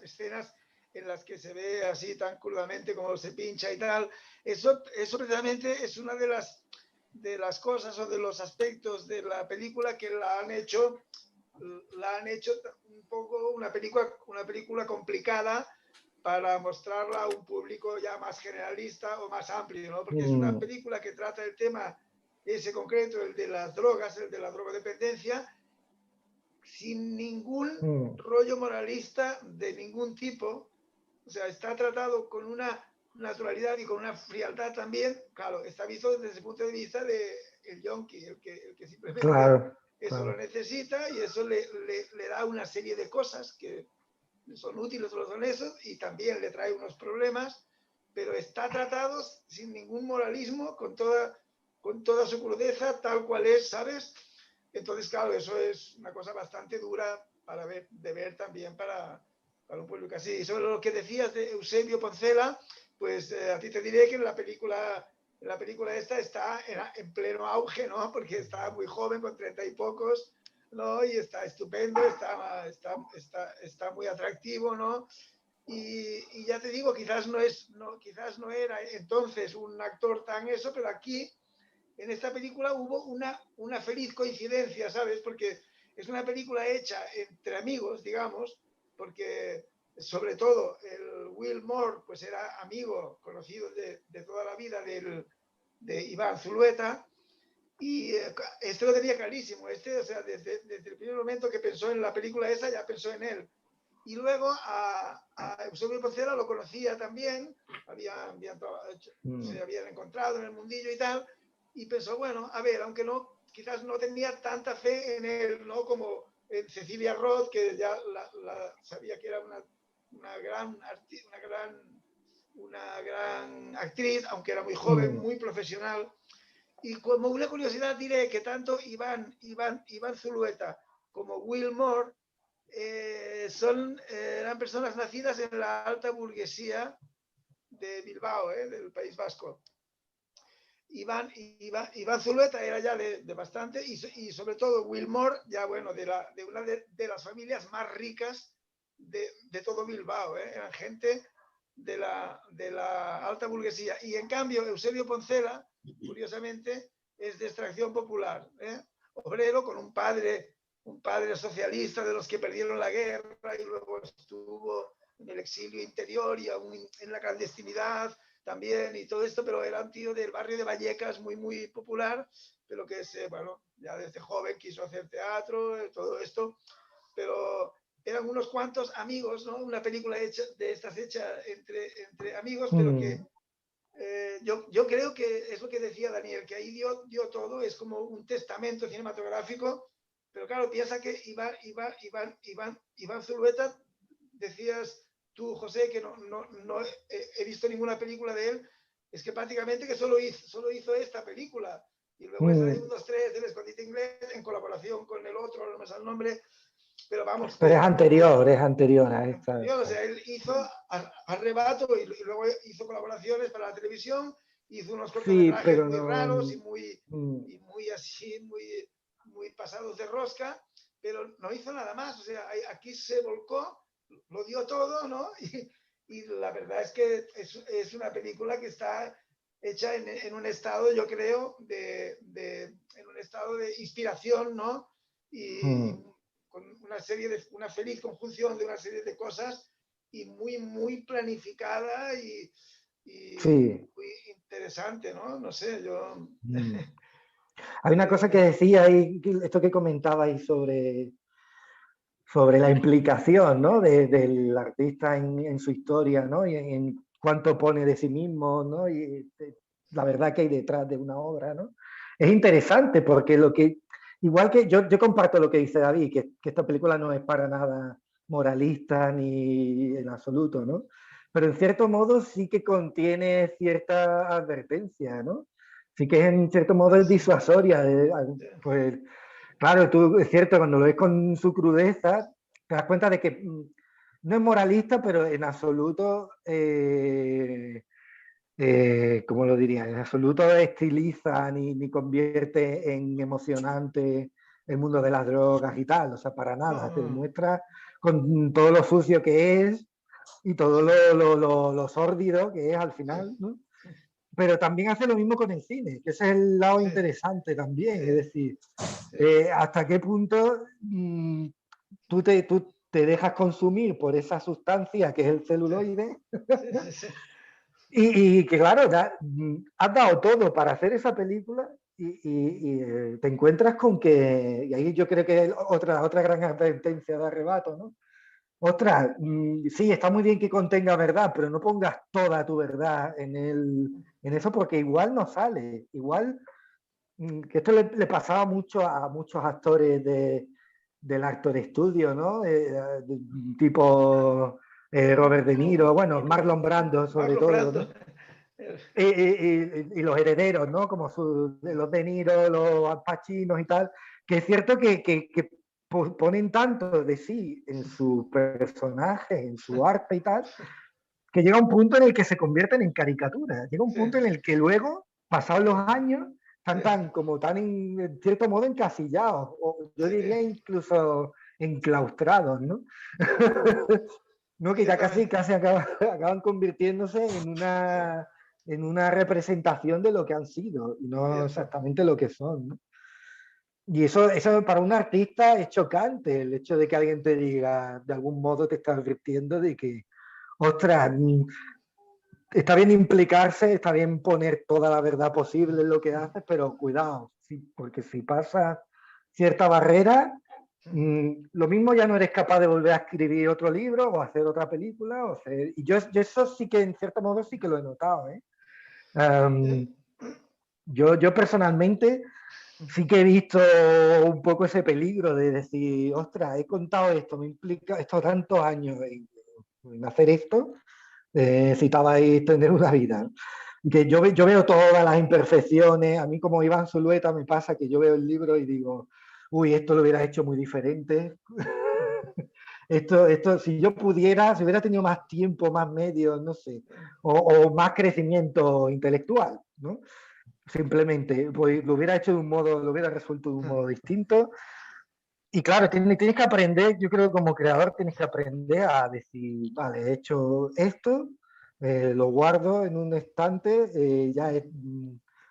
escenas en las que se ve así tan crudamente como se pincha y tal, eso precisamente es una de las cosas o de los aspectos de la película que la han hecho un poco una película complicada para mostrarla a un público ya más generalista o más amplio, ¿no? Porque es una película que trata el tema ese concreto, el de las drogas, el de la drogodependencia, sin ningún rollo moralista de ningún tipo. O sea, está tratado con una naturalidad y con una frialdad también. Claro, está visto desde el punto de vista del yonki, el que simplemente lo necesita y eso le da una serie de cosas que son útiles o son esos, y también le trae unos problemas, pero está tratado sin ningún moralismo, con toda su crudeza, tal cual es, ¿sabes? Entonces, claro, eso es una cosa bastante dura de ver también para un público así. Y sobre lo que decías de Eusebio Poncela, pues a ti te diré que en la película esta está en pleno auge, ¿no? Porque está muy joven, con 30 y pocos, ¿no? Y está estupendo, está muy atractivo, ¿no? Y ya te digo, quizás no era entonces un actor tan eso, pero aquí, en esta película, hubo una feliz coincidencia, ¿sabes? Porque es una película hecha entre amigos, digamos, porque sobre todo el Will Moore, pues era amigo, conocido de toda la vida de Iván Zulueta. Y este lo tenía clarísimo, o sea, desde el primer momento que pensó en la película esa, ya pensó en él. Y luego a Eusebio Poncela lo conocía también, se habían encontrado en el mundillo y tal, y pensó, bueno, a ver, aunque quizás no tenía tanta fe en él, ¿no? Como en Cecilia Roth, que ya sabía que era una gran actriz, aunque era muy joven, muy profesional. Y como una curiosidad diré que tanto Iván Zulueta como Will Moore eran personas nacidas en la alta burguesía de Bilbao, del País Vasco. Iván Zulueta era ya de bastante, y sobre todo Will Moore, ya bueno, de una de las familias más ricas de todo Bilbao, eran gente de la alta burguesía. Y en cambio Eusebio Poncela, curiosamente, es de extracción popular, obrero, con un padre socialista de los que perdieron la guerra y luego estuvo en el exilio interior y aún en la clandestinidad también y todo esto, pero era un tío del barrio de Vallecas muy, muy popular, pero que bueno, ya desde joven quiso hacer teatro, todo esto, pero eran unos cuantos amigos, ¿no? Una película hecha entre amigos, pero que yo creo que es lo que decía Daniel, que ahí dio todo, es como un testamento cinematográfico, pero claro, piensa que Iván Zulueta, decías tú, José, que no he visto ninguna película de él, es que prácticamente que solo hizo esta película, y luego esa de 1, 2, 3 del Escondite Inglés, en colaboración con el otro, no me sale el nombre, pero vamos. Pero es anterior a esta. O sea, él hizo Arrebato y luego hizo colaboraciones para la televisión, hizo unos cortometrajes muy raros y muy así, muy pasados de rosca, pero no hizo nada más. O sea, aquí se volcó, lo dio todo, ¿no? Y la verdad es que es una película que está hecha en un estado, yo creo, en un estado de inspiración, ¿no? Y con una feliz conjunción de una serie de cosas y muy, muy planificada y muy interesante, ¿no? No sé, yo... Hay una cosa que decía ahí, esto que comentabais sobre la implicación, ¿no? del artista en su historia, ¿no? Y en cuánto pone de sí mismo, ¿no? Y la verdad que hay detrás de una obra, ¿no? Es interesante porque igual que yo comparto lo que dice David, que esta película no es para nada moralista ni en absoluto, ¿no? Pero en cierto modo sí que contiene cierta advertencia, ¿no? Sí que en cierto modo es disuasoria. Pues claro, tú, es cierto, cuando lo ves con su crudeza, te das cuenta de que no es moralista, pero en absoluto, ¿cómo lo diría? En absoluto estiliza ni convierte en emocionante el mundo de las drogas y tal, o sea, para nada, te No. demuestra con todo lo sucio que es y todo lo sórdido que es al final, ¿no? Pero también hace lo mismo con el cine, que ese es el lado Sí, interesante también, es sí, decir, sí. hasta qué punto tú te dejas consumir por esa sustancia que es el Sí, celuloide sí, sí, sí. y que claro, has dado todo para hacer esa película te encuentras con que, y ahí yo creo que es otra gran advertencia de Arrebato, ¿no? Ostras, sí, está muy bien que contenga verdad, pero no pongas toda tu verdad en eso porque igual no sale. Igual que esto le pasaba mucho a muchos actores del Actor Studio, ¿no? Tipo Robert De Niro, bueno, Marlon Brando sobre Marlon todo, Brando. ¿no? Y los herederos, ¿no? Como los De Niro, los Al Pacinos y tal, que es cierto que ponen tanto de sí en su personaje, en su arte y tal, que llega un punto en el que se convierten en caricaturas. Llega un Sí, punto en el que luego, pasados los años, sí, están como tan en cierto modo encasillados, o yo sí, diría incluso enclaustrados, ¿no? ¿No? Que ya casi, ciertamente. casi acaban convirtiéndose en una representación de lo que han sido y no Cierto. exactamente lo que son, ¿no? Y eso para un artista es chocante, el hecho de que alguien te diga, de algún modo te está advirtiendo de que, ostras, está bien implicarse, está bien poner toda la verdad posible en lo que haces, pero cuidado, sí, porque si pasa cierta barrera, lo mismo ya no eres capaz de volver a escribir otro libro o hacer otra película. Y yo eso sí que en cierto modo sí que lo he notado, ¿eh? Um, yo personalmente sí que he visto un poco ese peligro de decir, ostras, he contado esto, me implica, he estado tantos años en hacer esto, necesitabais tener una vida, ¿no? Que yo veo todas las imperfecciones, a mí como Iván Zulueta me pasa que yo veo el libro y digo, uy, esto lo hubiera hecho muy diferente. Si yo pudiera, si hubiera tenido más tiempo, más medios, no sé, o más crecimiento intelectual, ¿no? Simplemente, pues lo hubiera hecho de un modo, lo hubiera resuelto de un modo distinto. Y claro, tienes que aprender, yo creo que como creador tienes que aprender a decir, vale, he hecho esto, lo guardo en un estante,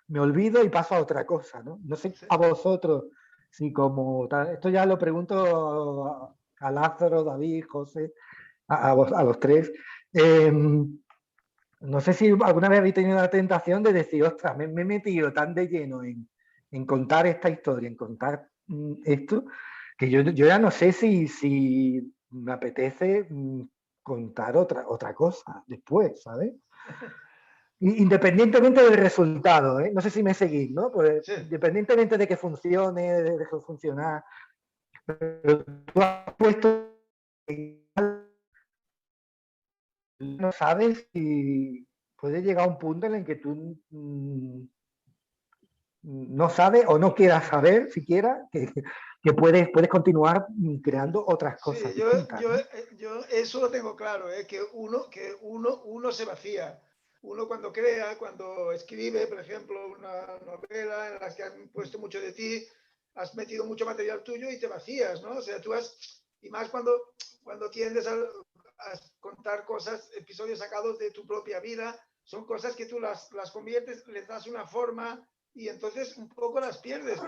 me olvido y paso a otra cosa, ¿no? No sé Sí. a vosotros, si como tal, esto ya lo pregunto a Lázaro, David, José, a los tres. Eh, no sé si alguna vez habéis tenido la tentación de decir, ostras, me he metido tan de lleno en contar esta historia, en contar esto, que yo ya no sé si me apetece contar otra cosa después, ¿sabes? Independientemente del resultado, ¿eh? No sé si me seguís, ¿no? Pues Sí. independientemente de que funcione, de deje de funcionar, pero tú has puesto, no sabes si puede llegar a un punto en el que tú no sabes o no quieras saber siquiera que puedes continuar creando otras Sí, cosas distintas, ¿no? yo eso lo tengo claro, uno se vacía. Uno cuando crea, cuando escribe, por ejemplo, una novela en la que han puesto mucho de ti, has metido mucho material tuyo y te vacías, ¿no? O sea, y más cuando tiendes a contar cosas, episodios sacados de tu propia vida, son cosas que tú las conviertes, les das una forma y entonces un poco las pierdes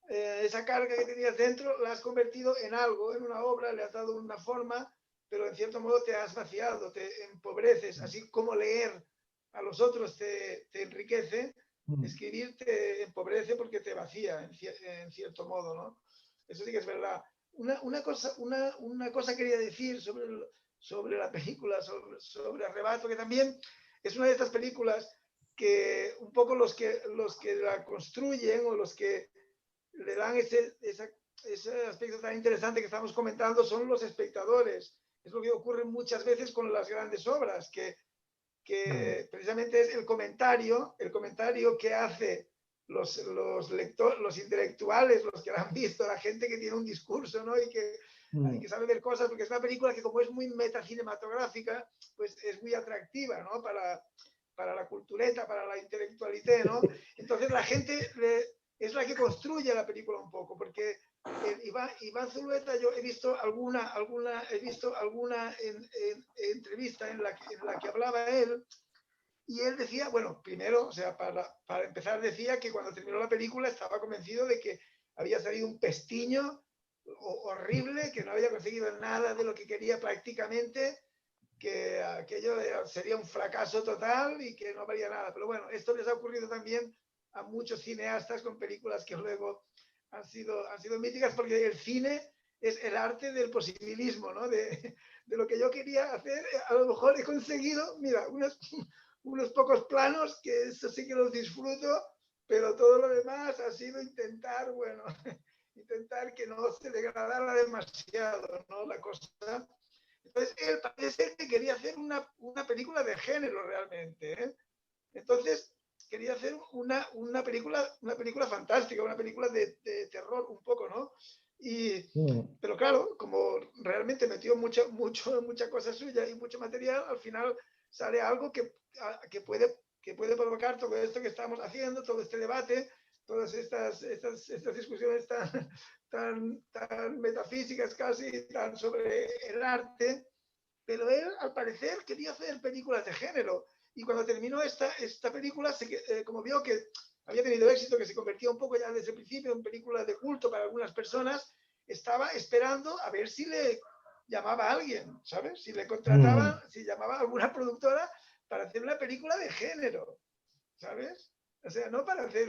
esa carga que tenías dentro la has convertido en algo, en una obra, le has dado una forma, pero en cierto modo te has vaciado, te empobreces, así como leer a los otros te enriquece, escribir te empobrece porque te vacía en cierto modo, ¿no? Eso sí que es verdad. Una cosa quería decir sobre la película, sobre Arrebato, que también es una de estas películas que un poco los que la construyen o los que le dan ese aspecto tan interesante que estamos comentando, son los espectadores. Es lo que ocurre muchas veces con las grandes obras, que precisamente es el comentario que hace los lectores, los intelectuales, los que la han visto, la gente que tiene un discurso, ¿no? y que sabe ver cosas, porque es una película que, como es muy metacinematográfica, pues es muy atractiva, ¿no? para la cultureta, para la intelectualité, ¿no? Entonces la gente es la que construye la película un poco, porque Iván Zulueta, yo he visto alguna entrevista en la que hablaba él, y él decía, bueno, primero, o sea, para empezar, decía que cuando terminó la película estaba convencido de que había salido un pestiño horrible, que no había conseguido nada de lo que quería prácticamente, que aquello sería un fracaso total y que no valía nada. Pero bueno, esto les ha ocurrido también a muchos cineastas con películas que luego han sido míticas, porque el cine es el arte del posibilismo, ¿no? De lo que yo quería hacer, a lo mejor he conseguido, mira, unos pocos planos, que eso sí que los disfruto, pero todo lo demás ha sido intentar, bueno, intentar que no se degradara demasiado, ¿no? La cosa. Entonces, él parece ser que quería hacer una película de género realmente, ¿eh? Entonces, quería hacer una película fantástica, una película de terror un poco, ¿no? Pero claro, como realmente metió mucha cosa suya y mucho material, al final sale algo que puede provocar todo esto que estamos haciendo, todo este debate, todas estas discusiones tan metafísicas casi, tan sobre el arte. Pero él, al parecer, quería hacer películas de género. Y cuando terminó esta película, como vio que había tenido éxito, que se convertía un poco ya desde el principio en película de culto para algunas personas, estaba esperando a ver si le llamaba a alguien, ¿sabes? Si le contrataba, si llamaba a alguna productora para hacer una película de género, ¿sabes? O sea, no para hacer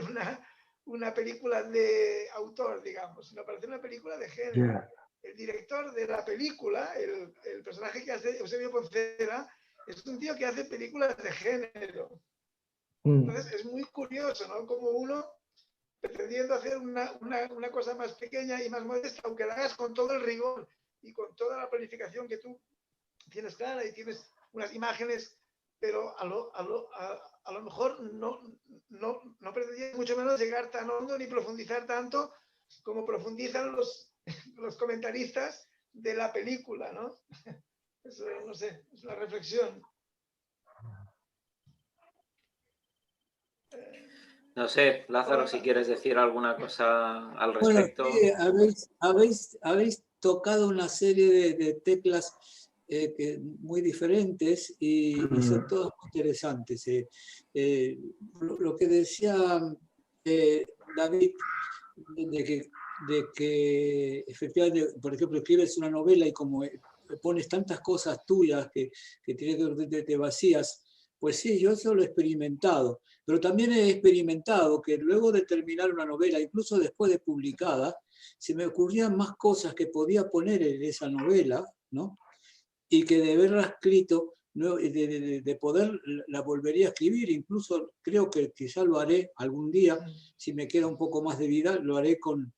una película de autor, digamos, sino para hacer una película de género. Yeah. El director de la película, el personaje que hace Eusebio Poncela, es un tío que hace películas de género. Entonces es muy curioso, ¿no? Como uno, pretendiendo hacer una cosa más pequeña y más modesta, aunque la hagas con todo el rigor y con toda la planificación que tú tienes clara y tienes unas imágenes, pero a lo mejor no pretendía mucho menos llegar tan hondo ni profundizar tanto como profundizan los comentaristas de la película, ¿no? Eso, no sé, es una reflexión. No sé, Lázaro, si quieres decir alguna cosa al respecto. Bueno, sí, habéis tocado una serie de teclas muy diferentes y son todas muy interesantes. Lo que decía David, de que efectivamente, por ejemplo, escribes una novela y como pones tantas cosas tuyas que tienes que te vacías, pues sí, yo eso lo he experimentado, pero también he experimentado que luego de terminar una novela, incluso después de publicada, se me ocurrían más cosas que podía poner en esa novela, ¿no? Y que de haberla escrito, de poder, la volvería a escribir, incluso creo que quizá lo haré algún día, si me queda un poco más de vida, lo haré con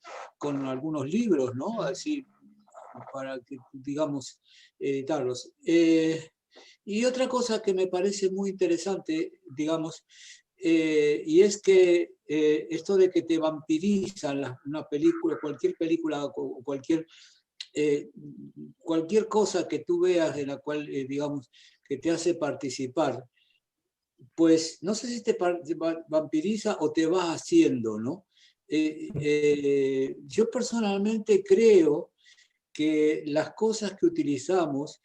algunos libros, ¿no? Así, para que, digamos, editarlos. Y otra cosa que me parece muy interesante, digamos, y es que esto de que te vampirizan una película, cualquier película o cualquier cosa que tú veas de la cual, digamos, que te hace participar, pues no sé si te vampiriza o te va haciendo, ¿no? Yo personalmente creo que las cosas que utilizamos,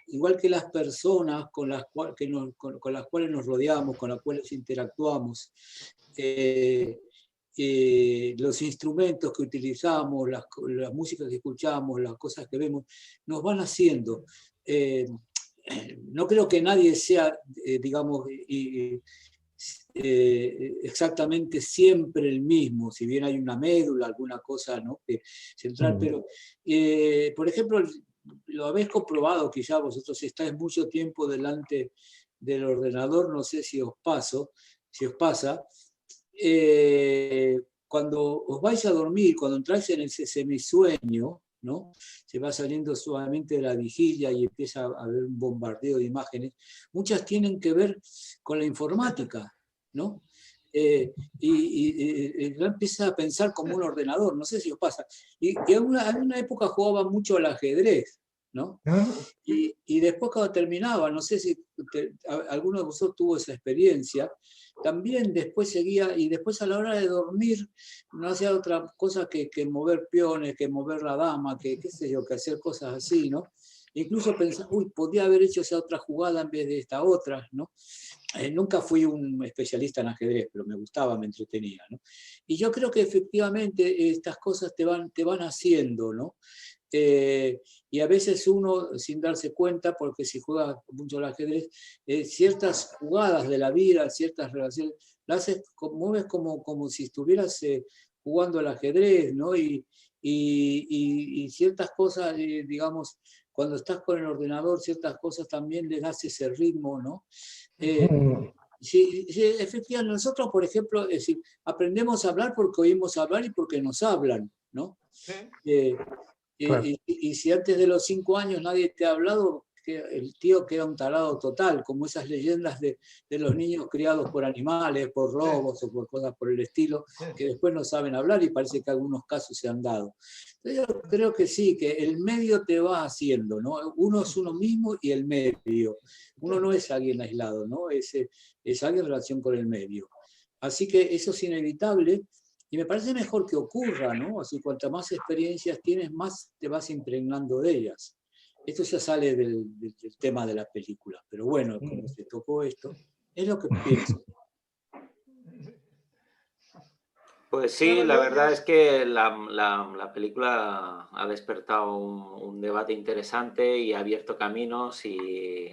igual que las personas con las cuales nos rodeamos, con las cuales interactuamos, los instrumentos que utilizamos, la música que escuchamos, las cosas que vemos, nos van haciendo. No creo que nadie sea, digamos, exactamente siempre el mismo, si bien hay una médula, alguna cosa, ¿no?, central, pero, por ejemplo, lo habéis comprobado, quizá vosotros, si estáis mucho tiempo delante del ordenador, no sé si os pasa, cuando os vais a dormir, cuando entráis en ese semisueño, ¿no? Se va saliendo suavemente de la vigilia y empieza a haber un bombardeo de imágenes. Muchas tienen que ver con la informática, ¿no? Y empieza a pensar como un ordenador, no sé si os pasa. Y en una época jugaba mucho al ajedrez, ¿no? Y después cuando terminaba, no sé si alguno de vosotros tuvo esa experiencia, también después seguía, y después a la hora de dormir no hacía otra cosa que mover peones, que mover la dama, que qué sé yo, que hacer cosas así, ¿no? Incluso pensaba, uy, podía haber hecho esa otra jugada en vez de esta otra, ¿no? Nunca fui un especialista en ajedrez, pero me gustaba, me entretenía, ¿no? Y yo creo que efectivamente estas cosas te van haciendo, ¿no? Y a veces uno, sin darse cuenta, porque si juega mucho al ajedrez, ciertas jugadas de la vida, ciertas relaciones, las haces, mueves como si estuvieras jugando al ajedrez, ¿no? Y ciertas cosas, digamos, cuando estás con el ordenador, ciertas cosas también les das ese ritmo, ¿no? Sí, efectivamente, nosotros, por ejemplo, es decir, aprendemos a hablar porque oímos hablar y porque nos hablan, ¿no? Sí. Claro. Y si antes de los 5 años nadie te ha hablado, que el tío queda un tarado total, como esas leyendas de los niños criados por animales, por lobos o por cosas por el estilo, que después no saben hablar y parece que algunos casos se han dado. Entonces, yo creo que sí, que el medio te va haciendo, ¿no? Uno es uno mismo y el medio. Uno no es alguien aislado, ¿no? Es alguien en relación con el medio. Así que eso es inevitable. Y me parece mejor que ocurra, ¿no? Así cuantas más experiencias tienes, más te vas impregnando de ellas. Esto ya sale del tema de la película, pero bueno, como se tocó esto, es lo que pienso. Pues sí, la verdad es que la película ha despertado un debate interesante y ha abierto caminos y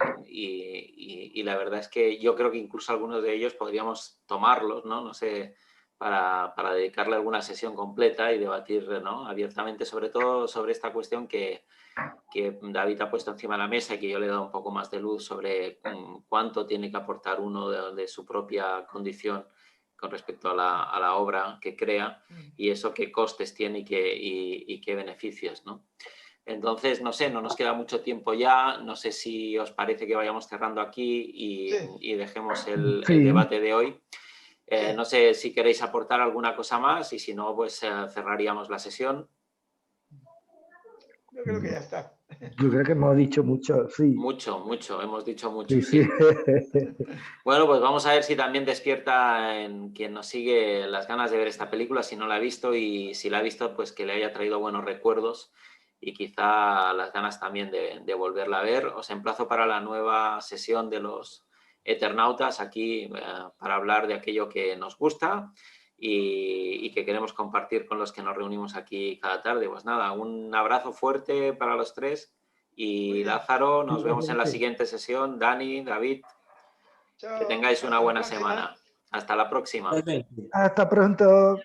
la verdad es que yo creo que incluso algunos de ellos podríamos tomarlos, ¿no? No sé, para dedicarle alguna sesión completa y debatir, ¿no? Abiertamente, sobre todo sobre esta cuestión que David ha puesto encima de la mesa y que yo le he dado un poco más de luz sobre cuánto tiene que aportar uno de su propia condición con respecto a la obra que crea y eso qué costes tiene y qué beneficios, ¿no? Entonces, no sé, no nos queda mucho tiempo ya, no sé si os parece que vayamos cerrando aquí y dejemos el debate de hoy. No sé si queréis aportar alguna cosa más y si no, pues cerraríamos la sesión. Yo creo que ya está. Yo creo que hemos dicho mucho, sí. Mucho, hemos dicho mucho, sí. Bueno, pues vamos a ver si también despierta en quien nos sigue las ganas de ver esta película, si no la ha visto y si la ha visto, pues que le haya traído buenos recuerdos y quizá las ganas también de volverla a ver. Os emplazo para la nueva sesión de los Eternautas aquí para hablar de aquello que nos gusta y que queremos compartir con los que nos reunimos aquí cada tarde. Pues nada, un abrazo fuerte para los tres y Lázaro, nos vemos en la siguiente sesión. Dani, David, Chao. que tengáis una buena semana. Hasta la próxima. Hasta pronto.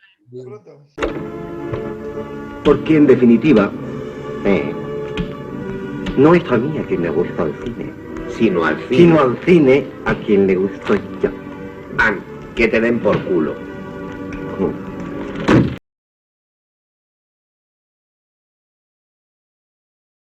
Porque en definitiva, no es a mí a quien le gusta el cine, sino al cine a quien le gusto yo. Que te den por culo.